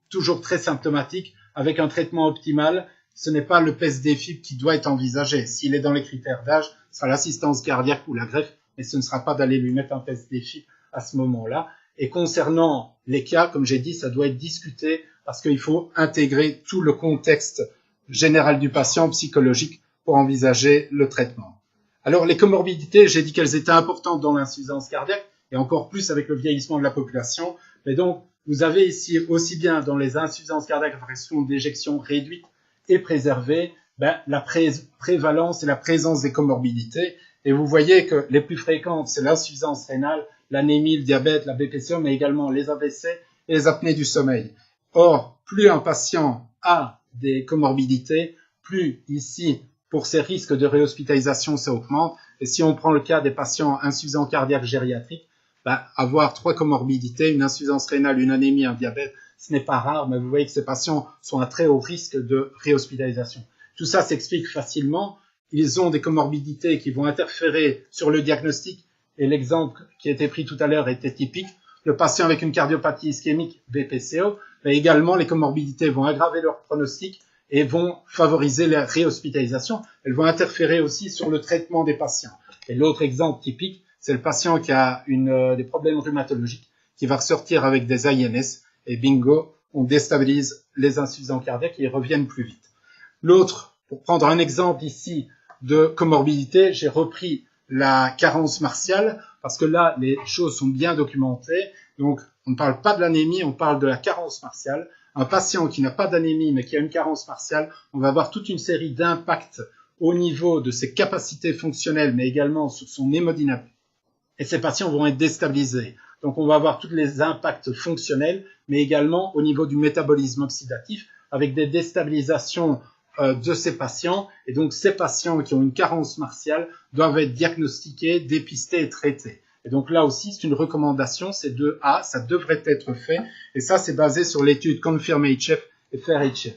toujours très symptomatique, avec un traitement optimal, ce n'est pas le PES défib qui doit être envisagé. S'il est dans les critères d'âge, ce sera l'assistance cardiaque ou la greffe, mais ce ne sera pas d'aller lui mettre un PES défib à ce moment-là. Et concernant les cas, comme j'ai dit, ça doit être discuté parce qu'il faut intégrer tout le contexte général du patient psychologique pour envisager le traitement. Alors, les comorbidités, j'ai dit qu'elles étaient importantes dans l'insuffisance cardiaque et encore plus avec le vieillissement de la population. Mais donc, vous avez ici aussi bien dans les insuffisances cardiaques à fraction d'éjection réduite et préservée, la prévalence et la présence des comorbidités. Et vous voyez que les plus fréquentes, c'est l'insuffisance rénale, l'anémie, le diabète, la BPCO, mais également les AVC et les apnées du sommeil. Or, plus un patient a des comorbidités, plus ici, pour ces risques de réhospitalisation, ça augmente. Et si on prend le cas des patients insuffisants cardiaques gériatriques, avoir 3 comorbidités, une insuffisance rénale, une anémie, un diabète, ce n'est pas rare, mais vous voyez que ces patients sont à très haut risque de réhospitalisation. Tout ça s'explique facilement. Ils ont des comorbidités qui vont interférer sur le diagnostic. Et l'exemple qui a été pris tout à l'heure était typique. Le patient avec une cardiopathie ischémique, BPCO, mais également les comorbidités vont aggraver leur pronostic et vont favoriser la réhospitalisation. Elles vont interférer aussi sur le traitement des patients. Et l'autre exemple typique, c'est le patient qui a des problèmes rhumatologiques, qui va ressortir avec des INS, et bingo, on déstabilise les insuffisants cardiaques et ils reviennent plus vite. L'autre, pour prendre un exemple ici de comorbidité, j'ai repris la carence martiale, parce que là, les choses sont bien documentées. Donc, on ne parle pas de l'anémie, on parle de la carence martiale. Un patient qui n'a pas d'anémie, mais qui a une carence martiale, on va avoir toute une série d'impacts au niveau de ses capacités fonctionnelles, mais également sur son hémodynamique. Et ces patients vont être déstabilisés. Donc on va avoir tous les impacts fonctionnels, mais également au niveau du métabolisme oxydatif, avec des déstabilisations de ces patients. Et donc ces patients qui ont une carence martiale doivent être diagnostiqués, dépistés et traités. Et donc là aussi, c'est une recommandation, c'est 2A, ça devrait être fait. Et ça, c'est basé sur l'étude Confirm-HF et FAIR-HF.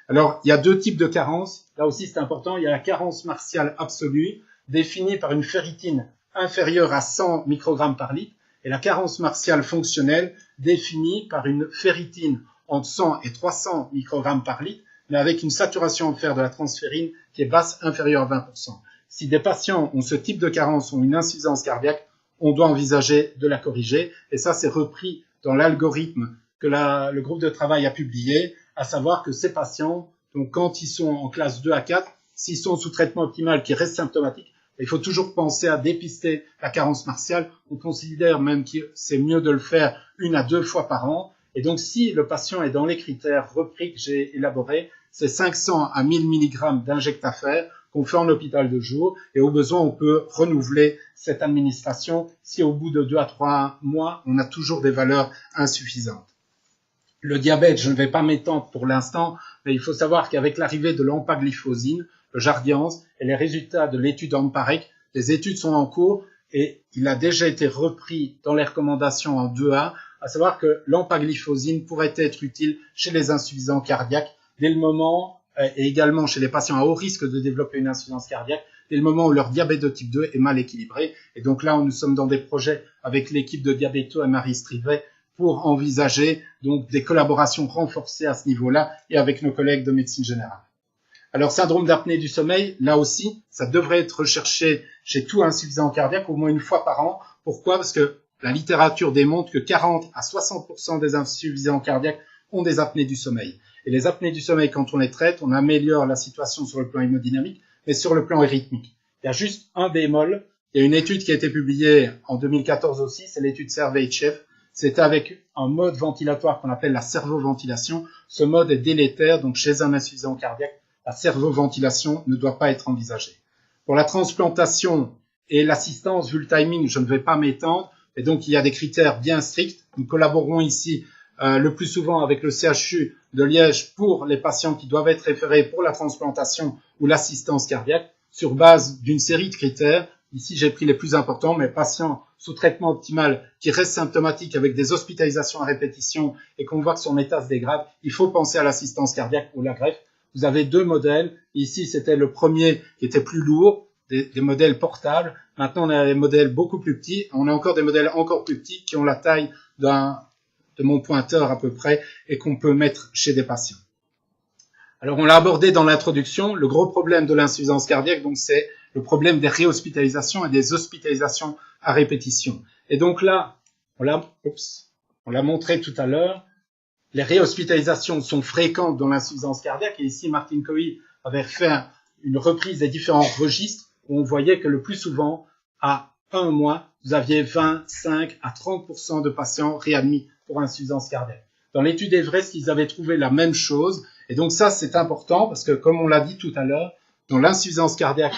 Alors, il y a deux types de carences. Là aussi, c'est important. Il y a la carence martiale absolue, définie par une ferritine inférieure à 100 microgrammes par litre, et la carence martiale fonctionnelle, définie par une ferritine entre 100 et 300 microgrammes par litre, mais avec une saturation en fer de la transférine qui est basse, inférieure à 20%. Si des patients ont ce type de carence, ont une insuffisance cardiaque, on doit envisager de la corriger. Et ça, c'est repris dans l'algorithme que le groupe de travail a publié, à savoir que ces patients, donc quand ils sont en classe 2 à 4, s'ils sont sous traitement optimal, qui restent symptomatiques, il faut toujours penser à dépister la carence martiale. On considère même que c'est mieux de le faire 1 à 2 fois par an. Et donc, si le patient est dans les critères repris que j'ai élaborés, c'est 500 à 1000 mg d'injectafère qu'on fait en hôpital de jour. Et au besoin, on peut renouveler cette administration si au bout de 2 à 3 mois, on a toujours des valeurs insuffisantes. Le diabète, je ne vais pas m'étendre pour l'instant, mais il faut savoir qu'avec l'arrivée de l'empagliflozine, le Jardiance et les résultats de l'étude EMPAREC, les études sont en cours et il a déjà été repris dans les recommandations en 2A, à savoir que l'empagliflozine pourrait être utile chez les insuffisants cardiaques dès le moment, et également chez les patients à haut risque de développer une insuffisance cardiaque, dès le moment où leur diabète de type 2 est mal équilibré. Et donc là, nous sommes dans des projets avec l'équipe de Diabéto et Marie Strivet pour envisager donc des collaborations renforcées à ce niveau-là et avec nos collègues de médecine générale. Alors, syndrome d'apnée du sommeil, là aussi, ça devrait être recherché chez tout insuffisant cardiaque au moins une fois par an. Pourquoi? Parce que la littérature démontre que 40 à 60% des insuffisants cardiaques ont des apnées du sommeil. Et les apnées du sommeil, quand on les traite, on améliore la situation sur le plan hémodynamique, mais sur le plan rythmique. Il y a juste un bémol. Il y a une étude qui a été publiée en 2014 aussi, c'est l'étude CERVE-HF. C'est avec un mode ventilatoire qu'on appelle la servoventilation. Ce mode est délétère, donc chez un insuffisant cardiaque, la servoventilation ne doit pas être envisagée. Pour la transplantation et l'assistance, vu le timing, je ne vais pas m'étendre. Et donc, il y a des critères bien stricts. Nous collaborons ici le plus souvent avec le CHU de Liège pour les patients qui doivent être référés pour la transplantation ou l'assistance cardiaque sur base d'une série de critères. Ici, j'ai pris les plus importants, mais patients sous traitement optimal qui restent symptomatiques avec des hospitalisations à répétition et qu'on voit que son état se dégrade, il faut penser à l'assistance cardiaque ou la greffe. Vous avez deux modèles. Ici, c'était le premier qui était plus lourd, des modèles portables. Maintenant, on a des modèles beaucoup plus petits. On a encore des modèles encore plus petits qui ont la taille de mon pointeur à peu près et qu'on peut mettre chez des patients. Alors, on l'a abordé dans l'introduction. Le gros problème de l'insuffisance cardiaque, donc, c'est le problème des réhospitalisations et des hospitalisations à répétition. Et donc là, on l'a montré tout à l'heure. Les réhospitalisations sont fréquentes dans l'insuffisance cardiaque. Et ici, Martin Cohy avait fait une reprise des différents registres où on voyait que le plus souvent, à un mois, vous aviez 25 à 30% de patients réadmis pour insuffisance cardiaque. Dans l'étude Everest, ils avaient trouvé la même chose. Et donc ça, c'est important parce que, comme on l'a dit tout à l'heure, dans l'insuffisance cardiaque,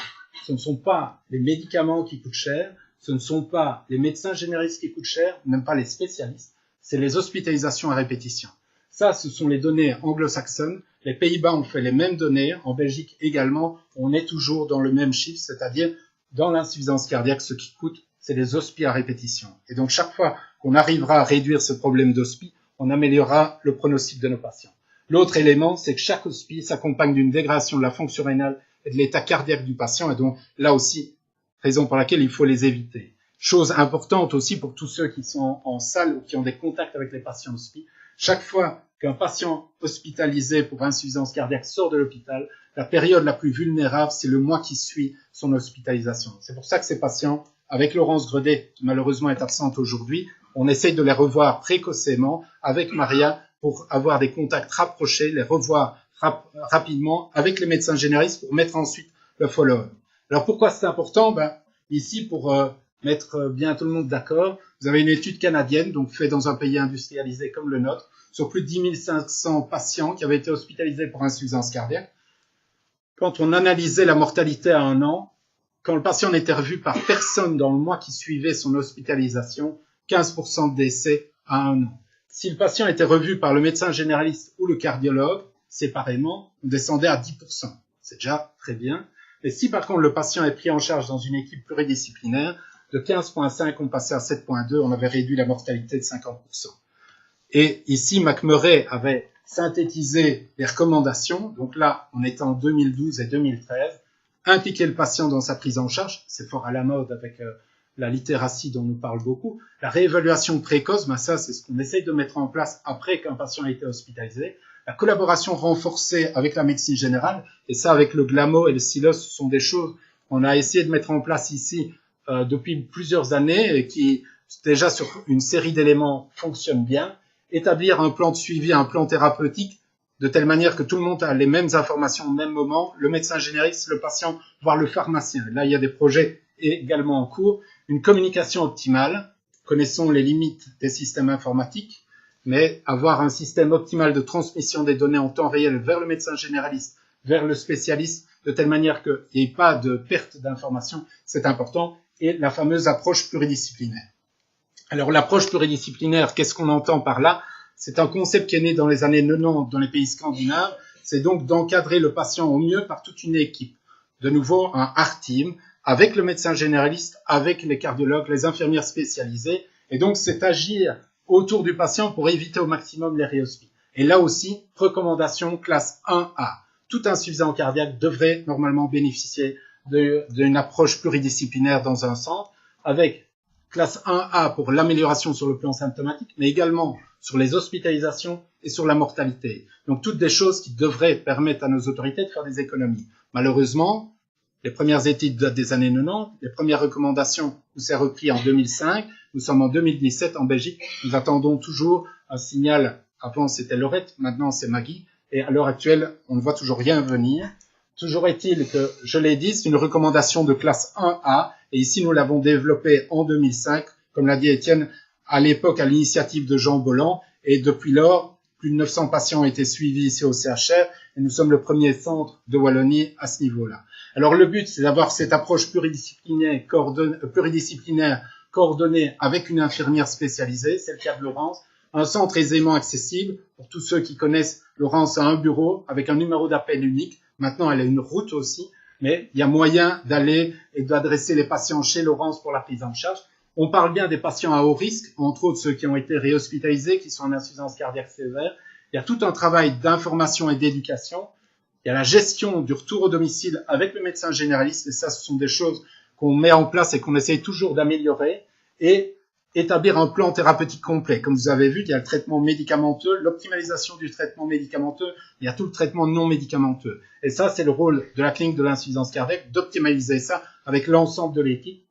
ce ne sont pas les médicaments qui coûtent cher, ce ne sont pas les médecins généralistes qui coûtent cher, même pas les spécialistes, c'est les hospitalisations à répétition. Ça, ce sont les données anglo-saxonnes. Les Pays-Bas ont fait les mêmes données. En Belgique également, on est toujours dans le même chiffre, c'est-à-dire dans l'insuffisance cardiaque, ce qui coûte, c'est les hospi à répétition. Et donc, chaque fois qu'on arrivera à réduire ce problème d'hospi, on améliorera le pronostic de nos patients. L'autre élément, c'est que chaque hospi s'accompagne d'une dégradation de la fonction rénale et de l'état cardiaque du patient. Et donc, là aussi, raison pour laquelle il faut les éviter. Chose importante aussi pour tous ceux qui sont en salle ou qui ont des contacts avec les patients hospi. Chaque fois qu'un patient hospitalisé pour insuffisance cardiaque sort de l'hôpital, la période la plus vulnérable, c'est le mois qui suit son hospitalisation. C'est pour ça que ces patients, avec Laurence Gredet, qui malheureusement est absente aujourd'hui, on essaye de les revoir précocement avec Maria pour avoir des contacts rapprochés, les revoir rapidement avec les médecins généralistes pour mettre ensuite le follow-up. Alors pourquoi c'est important? Ici, pour mettre bien tout le monde d'accord, vous avez une étude canadienne, donc faite dans un pays industrialisé comme le nôtre, sur plus de 10 500 patients qui avaient été hospitalisés pour insuffisance cardiaque. Quand on analysait la mortalité à 1 an, quand le patient n'était revu par personne dans le mois qui suivait son hospitalisation, 15% de décès à 1 an. Si le patient était revu par le médecin généraliste ou le cardiologue, séparément, on descendait à 10%. C'est déjà très bien. Et si par contre le patient est pris en charge dans une équipe pluridisciplinaire, de 15,5 on passait à 7,2, on avait réduit la mortalité de 50%. Et ici, McMurray avait synthétisé les recommandations. Donc là, on était en 2012 et 2013. Impliquer le patient dans sa prise en charge, c'est fort à la mode avec la littératie dont on nous parle beaucoup. La réévaluation précoce, ben ça, c'est ce qu'on essaye de mettre en place après qu'un patient a été hospitalisé. La collaboration renforcée avec la médecine générale, et ça, avec le GLAMO et le SILOS, ce sont des choses qu'on a essayé de mettre en place ici depuis plusieurs années et qui, déjà sur une série d'éléments, fonctionnent bien. Établir un plan de suivi, un plan thérapeutique, de telle manière que tout le monde a les mêmes informations au même moment, le médecin généraliste, le patient, voire le pharmacien. Là, il y a des projets également en cours. Une communication optimale, connaissons les limites des systèmes informatiques, mais avoir un système optimal de transmission des données en temps réel vers le médecin généraliste, vers le spécialiste, de telle manière qu'il n'y ait pas de perte d'informations, c'est important, et la fameuse approche pluridisciplinaire. Alors l'approche pluridisciplinaire, qu'est-ce qu'on entend par là? C'est un concept qui est né dans les années 90 dans les pays scandinaves, c'est donc d'encadrer le patient au mieux par toute une équipe. De nouveau, un heart team, avec le médecin généraliste, avec les cardiologues, les infirmières spécialisées, et donc c'est agir autour du patient pour éviter au maximum les réhospices. Et là aussi, recommandation classe 1A. Tout insuffisant cardiaque devrait normalement bénéficier d'une approche pluridisciplinaire dans un centre, avec classe 1A pour l'amélioration sur le plan symptomatique, mais également sur les hospitalisations et sur la mortalité. Donc toutes des choses qui devraient permettre à nos autorités de faire des économies. Malheureusement, les premières études datent des années 90, les premières recommandations nous s'est repris en 2005, nous sommes en 2017 en Belgique, nous attendons toujours un signal, avant c'était Lorette, maintenant c'est Maggie, et à l'heure actuelle, on ne voit toujours rien venir. Toujours est-il que, je l'ai dit, c'est une recommandation de classe 1A, et ici nous l'avons développée en 2005, comme l'a dit Étienne, à l'époque à l'initiative de Jean Bolland, et depuis lors, plus de 900 patients ont été suivis ici au CHR, et nous sommes le premier centre de Wallonie à ce niveau-là. Alors le but, c'est d'avoir cette approche pluridisciplinaire coordonnée avec une infirmière spécialisée, c'est le cas de Laurence, un centre aisément accessible, pour tous ceux qui connaissent, Laurence a un bureau avec un numéro d'appel unique, maintenant elle a une route aussi, mais il y a moyen d'aller et d'adresser les patients chez Laurence pour la prise en charge. On parle bien des patients à haut risque, entre autres ceux qui ont été réhospitalisés, qui sont en insuffisance cardiaque sévère. Il y a tout un travail d'information et d'éducation. Il y a la gestion du retour au domicile avec le médecin généraliste, et ça, ce sont des choses qu'on met en place et qu'on essaye toujours d'améliorer, et établir un plan thérapeutique complet. Comme vous avez vu, il y a le traitement médicamenteux, l'optimalisation du traitement médicamenteux, il y a tout le traitement non médicamenteux. Et ça, c'est le rôle de la clinique de l'insuffisance cardiaque, d'optimaliser ça avec l'ensemble de l'équipe.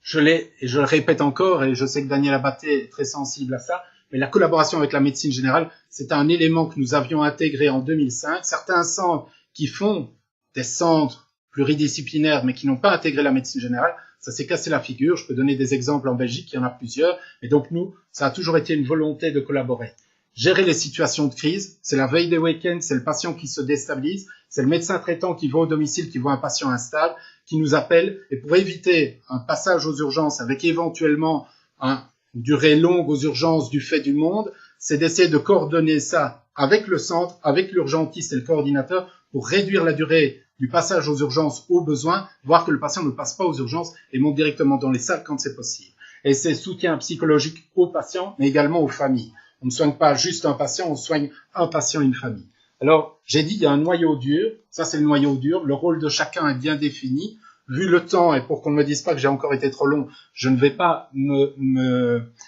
Je le répète encore, et je sais que Daniel Abaté est très sensible à ça, mais la collaboration avec la médecine générale, c'est un élément que nous avions intégré en 2005. Certains centres qui font des centres pluridisciplinaires, mais qui n'ont pas intégré la médecine générale, ça s'est cassé la figure. Je peux donner des exemples en Belgique, il y en a plusieurs. Et donc nous, ça a toujours été une volonté de collaborer. Gérer les situations de crise, c'est la veille des week-ends, c'est le patient qui se déstabilise, c'est le médecin traitant qui va au domicile, qui voit un patient instable, qui nous appelle. Et pour éviter un passage aux urgences avec éventuellement une durée longue aux urgences du fait du monde, c'est d'essayer de coordonner ça avec le centre, avec l'urgentiste et le coordinateur pour réduire la durée du passage aux urgences au besoin, voire que le patient ne passe pas aux urgences et monte directement dans les salles quand c'est possible. Et c'est soutien psychologique aux patients, mais également aux familles. On ne soigne pas juste un patient, on soigne un patient et une famille. Alors, j'ai dit, il y a un noyau dur. Ça, c'est le noyau dur. Le rôle de chacun est bien défini. Vu le temps, et pour qu'on ne me dise pas que j'ai encore été trop long, je ne vais pas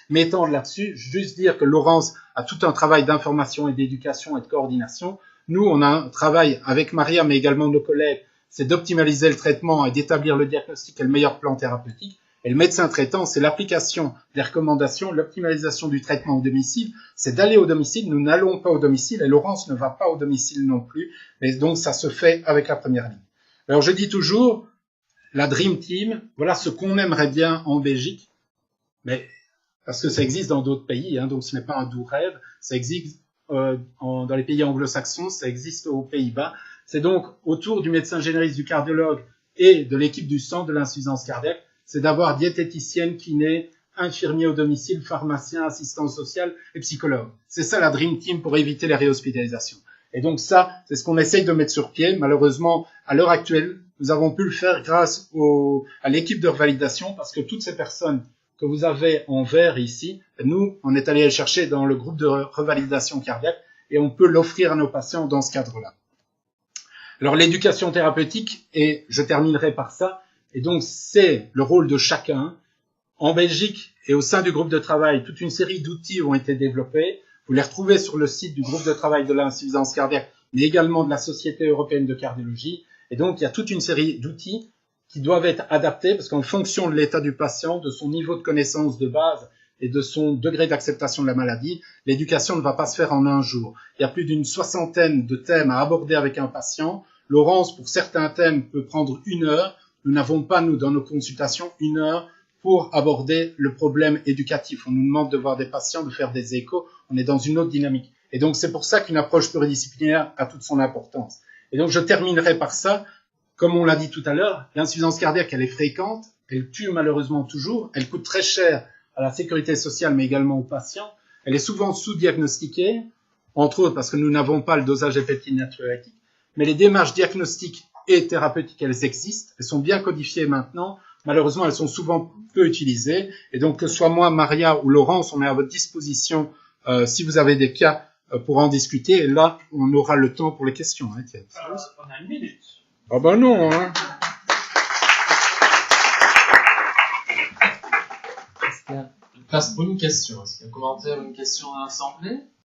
m'étendre là-dessus. Juste dire que Laurence a tout un travail d'information et d'éducation et de coordination. Nous, on a un travail avec Maria, mais également nos collègues, c'est d'optimaliser le traitement et d'établir le diagnostic et le meilleur plan thérapeutique. Et le médecin traitant, c'est l'application des recommandations, l'optimalisation du traitement au domicile. C'est d'aller au domicile. Nous n'allons pas au domicile et Laurence ne va pas au domicile non plus. Mais donc, ça se fait avec la première ligne. Alors, je dis toujours, la Dream Team, voilà ce qu'on aimerait bien en Belgique. Mais, parce que ça existe dans d'autres pays, hein, donc ce n'est pas un doux rêve. Ça existe dans les pays anglo-saxons, ça existe aux Pays-Bas. C'est donc autour du médecin généraliste, du cardiologue et de l'équipe du centre de l'insuffisance cardiaque, c'est d'avoir diététicienne, kiné, infirmiers au domicile, pharmaciens, assistants sociaux et psychologues. C'est ça la Dream Team pour éviter les réhospitalisations. Et donc ça, c'est ce qu'on essaye de mettre sur pied. Malheureusement, à l'heure actuelle, nous avons pu le faire grâce à l'équipe de revalidation, parce que toutes ces personnes que vous avez en vert ici, nous, on est allé les chercher dans le groupe de revalidation cardiaque et on peut l'offrir à nos patients dans ce cadre-là. Alors l'éducation thérapeutique, et je terminerai par ça, et donc c'est le rôle de chacun. En Belgique et au sein du groupe de travail, toute une série d'outils ont été développés. Vous les retrouvez sur le site du groupe de travail de l'insuffisance cardiaque, mais également de la Société européenne de cardiologie. Et donc, il y a toute une série d'outils qui doivent être adaptés parce qu'en fonction de l'état du patient, de son niveau de connaissance de base et de son degré d'acceptation de la maladie, l'éducation ne va pas se faire en un jour. Il y a plus d'une 60aine de thèmes à aborder avec un patient. Laurence, pour certains thèmes, peut prendre 1 heure. Nous n'avons pas, nous, dans nos consultations, 1 heure pour aborder le problème éducatif. On nous demande de voir des patients, de faire des échos. On est dans une autre dynamique. Et donc, c'est pour ça qu'une approche pluridisciplinaire a toute son importance. Et donc, je terminerai par ça. Comme on l'a dit tout à l'heure, l'insuffisance cardiaque, elle est fréquente. Elle tue malheureusement toujours. Elle coûte très cher à la sécurité sociale, mais également aux patients. Elle est souvent sous-diagnostiquée, entre autres parce que nous n'avons pas le dosage des peptides natriurétiques. Mais les démarches diagnostiques et thérapeutiques, elles existent. Elles sont bien codifiées maintenant. Malheureusement, elles sont souvent peu utilisées. Et donc, que ce soit moi, Maria ou Laurence, on est à votre disposition si vous avez des cas pour en discuter. Et là, on aura le temps pour les questions. Hein, on a 1 minute. Ah ben non, hein. Est-ce qu'il y a place pour une question? Est-ce qu'il y a un commentaire ou une question à l'Assemblée?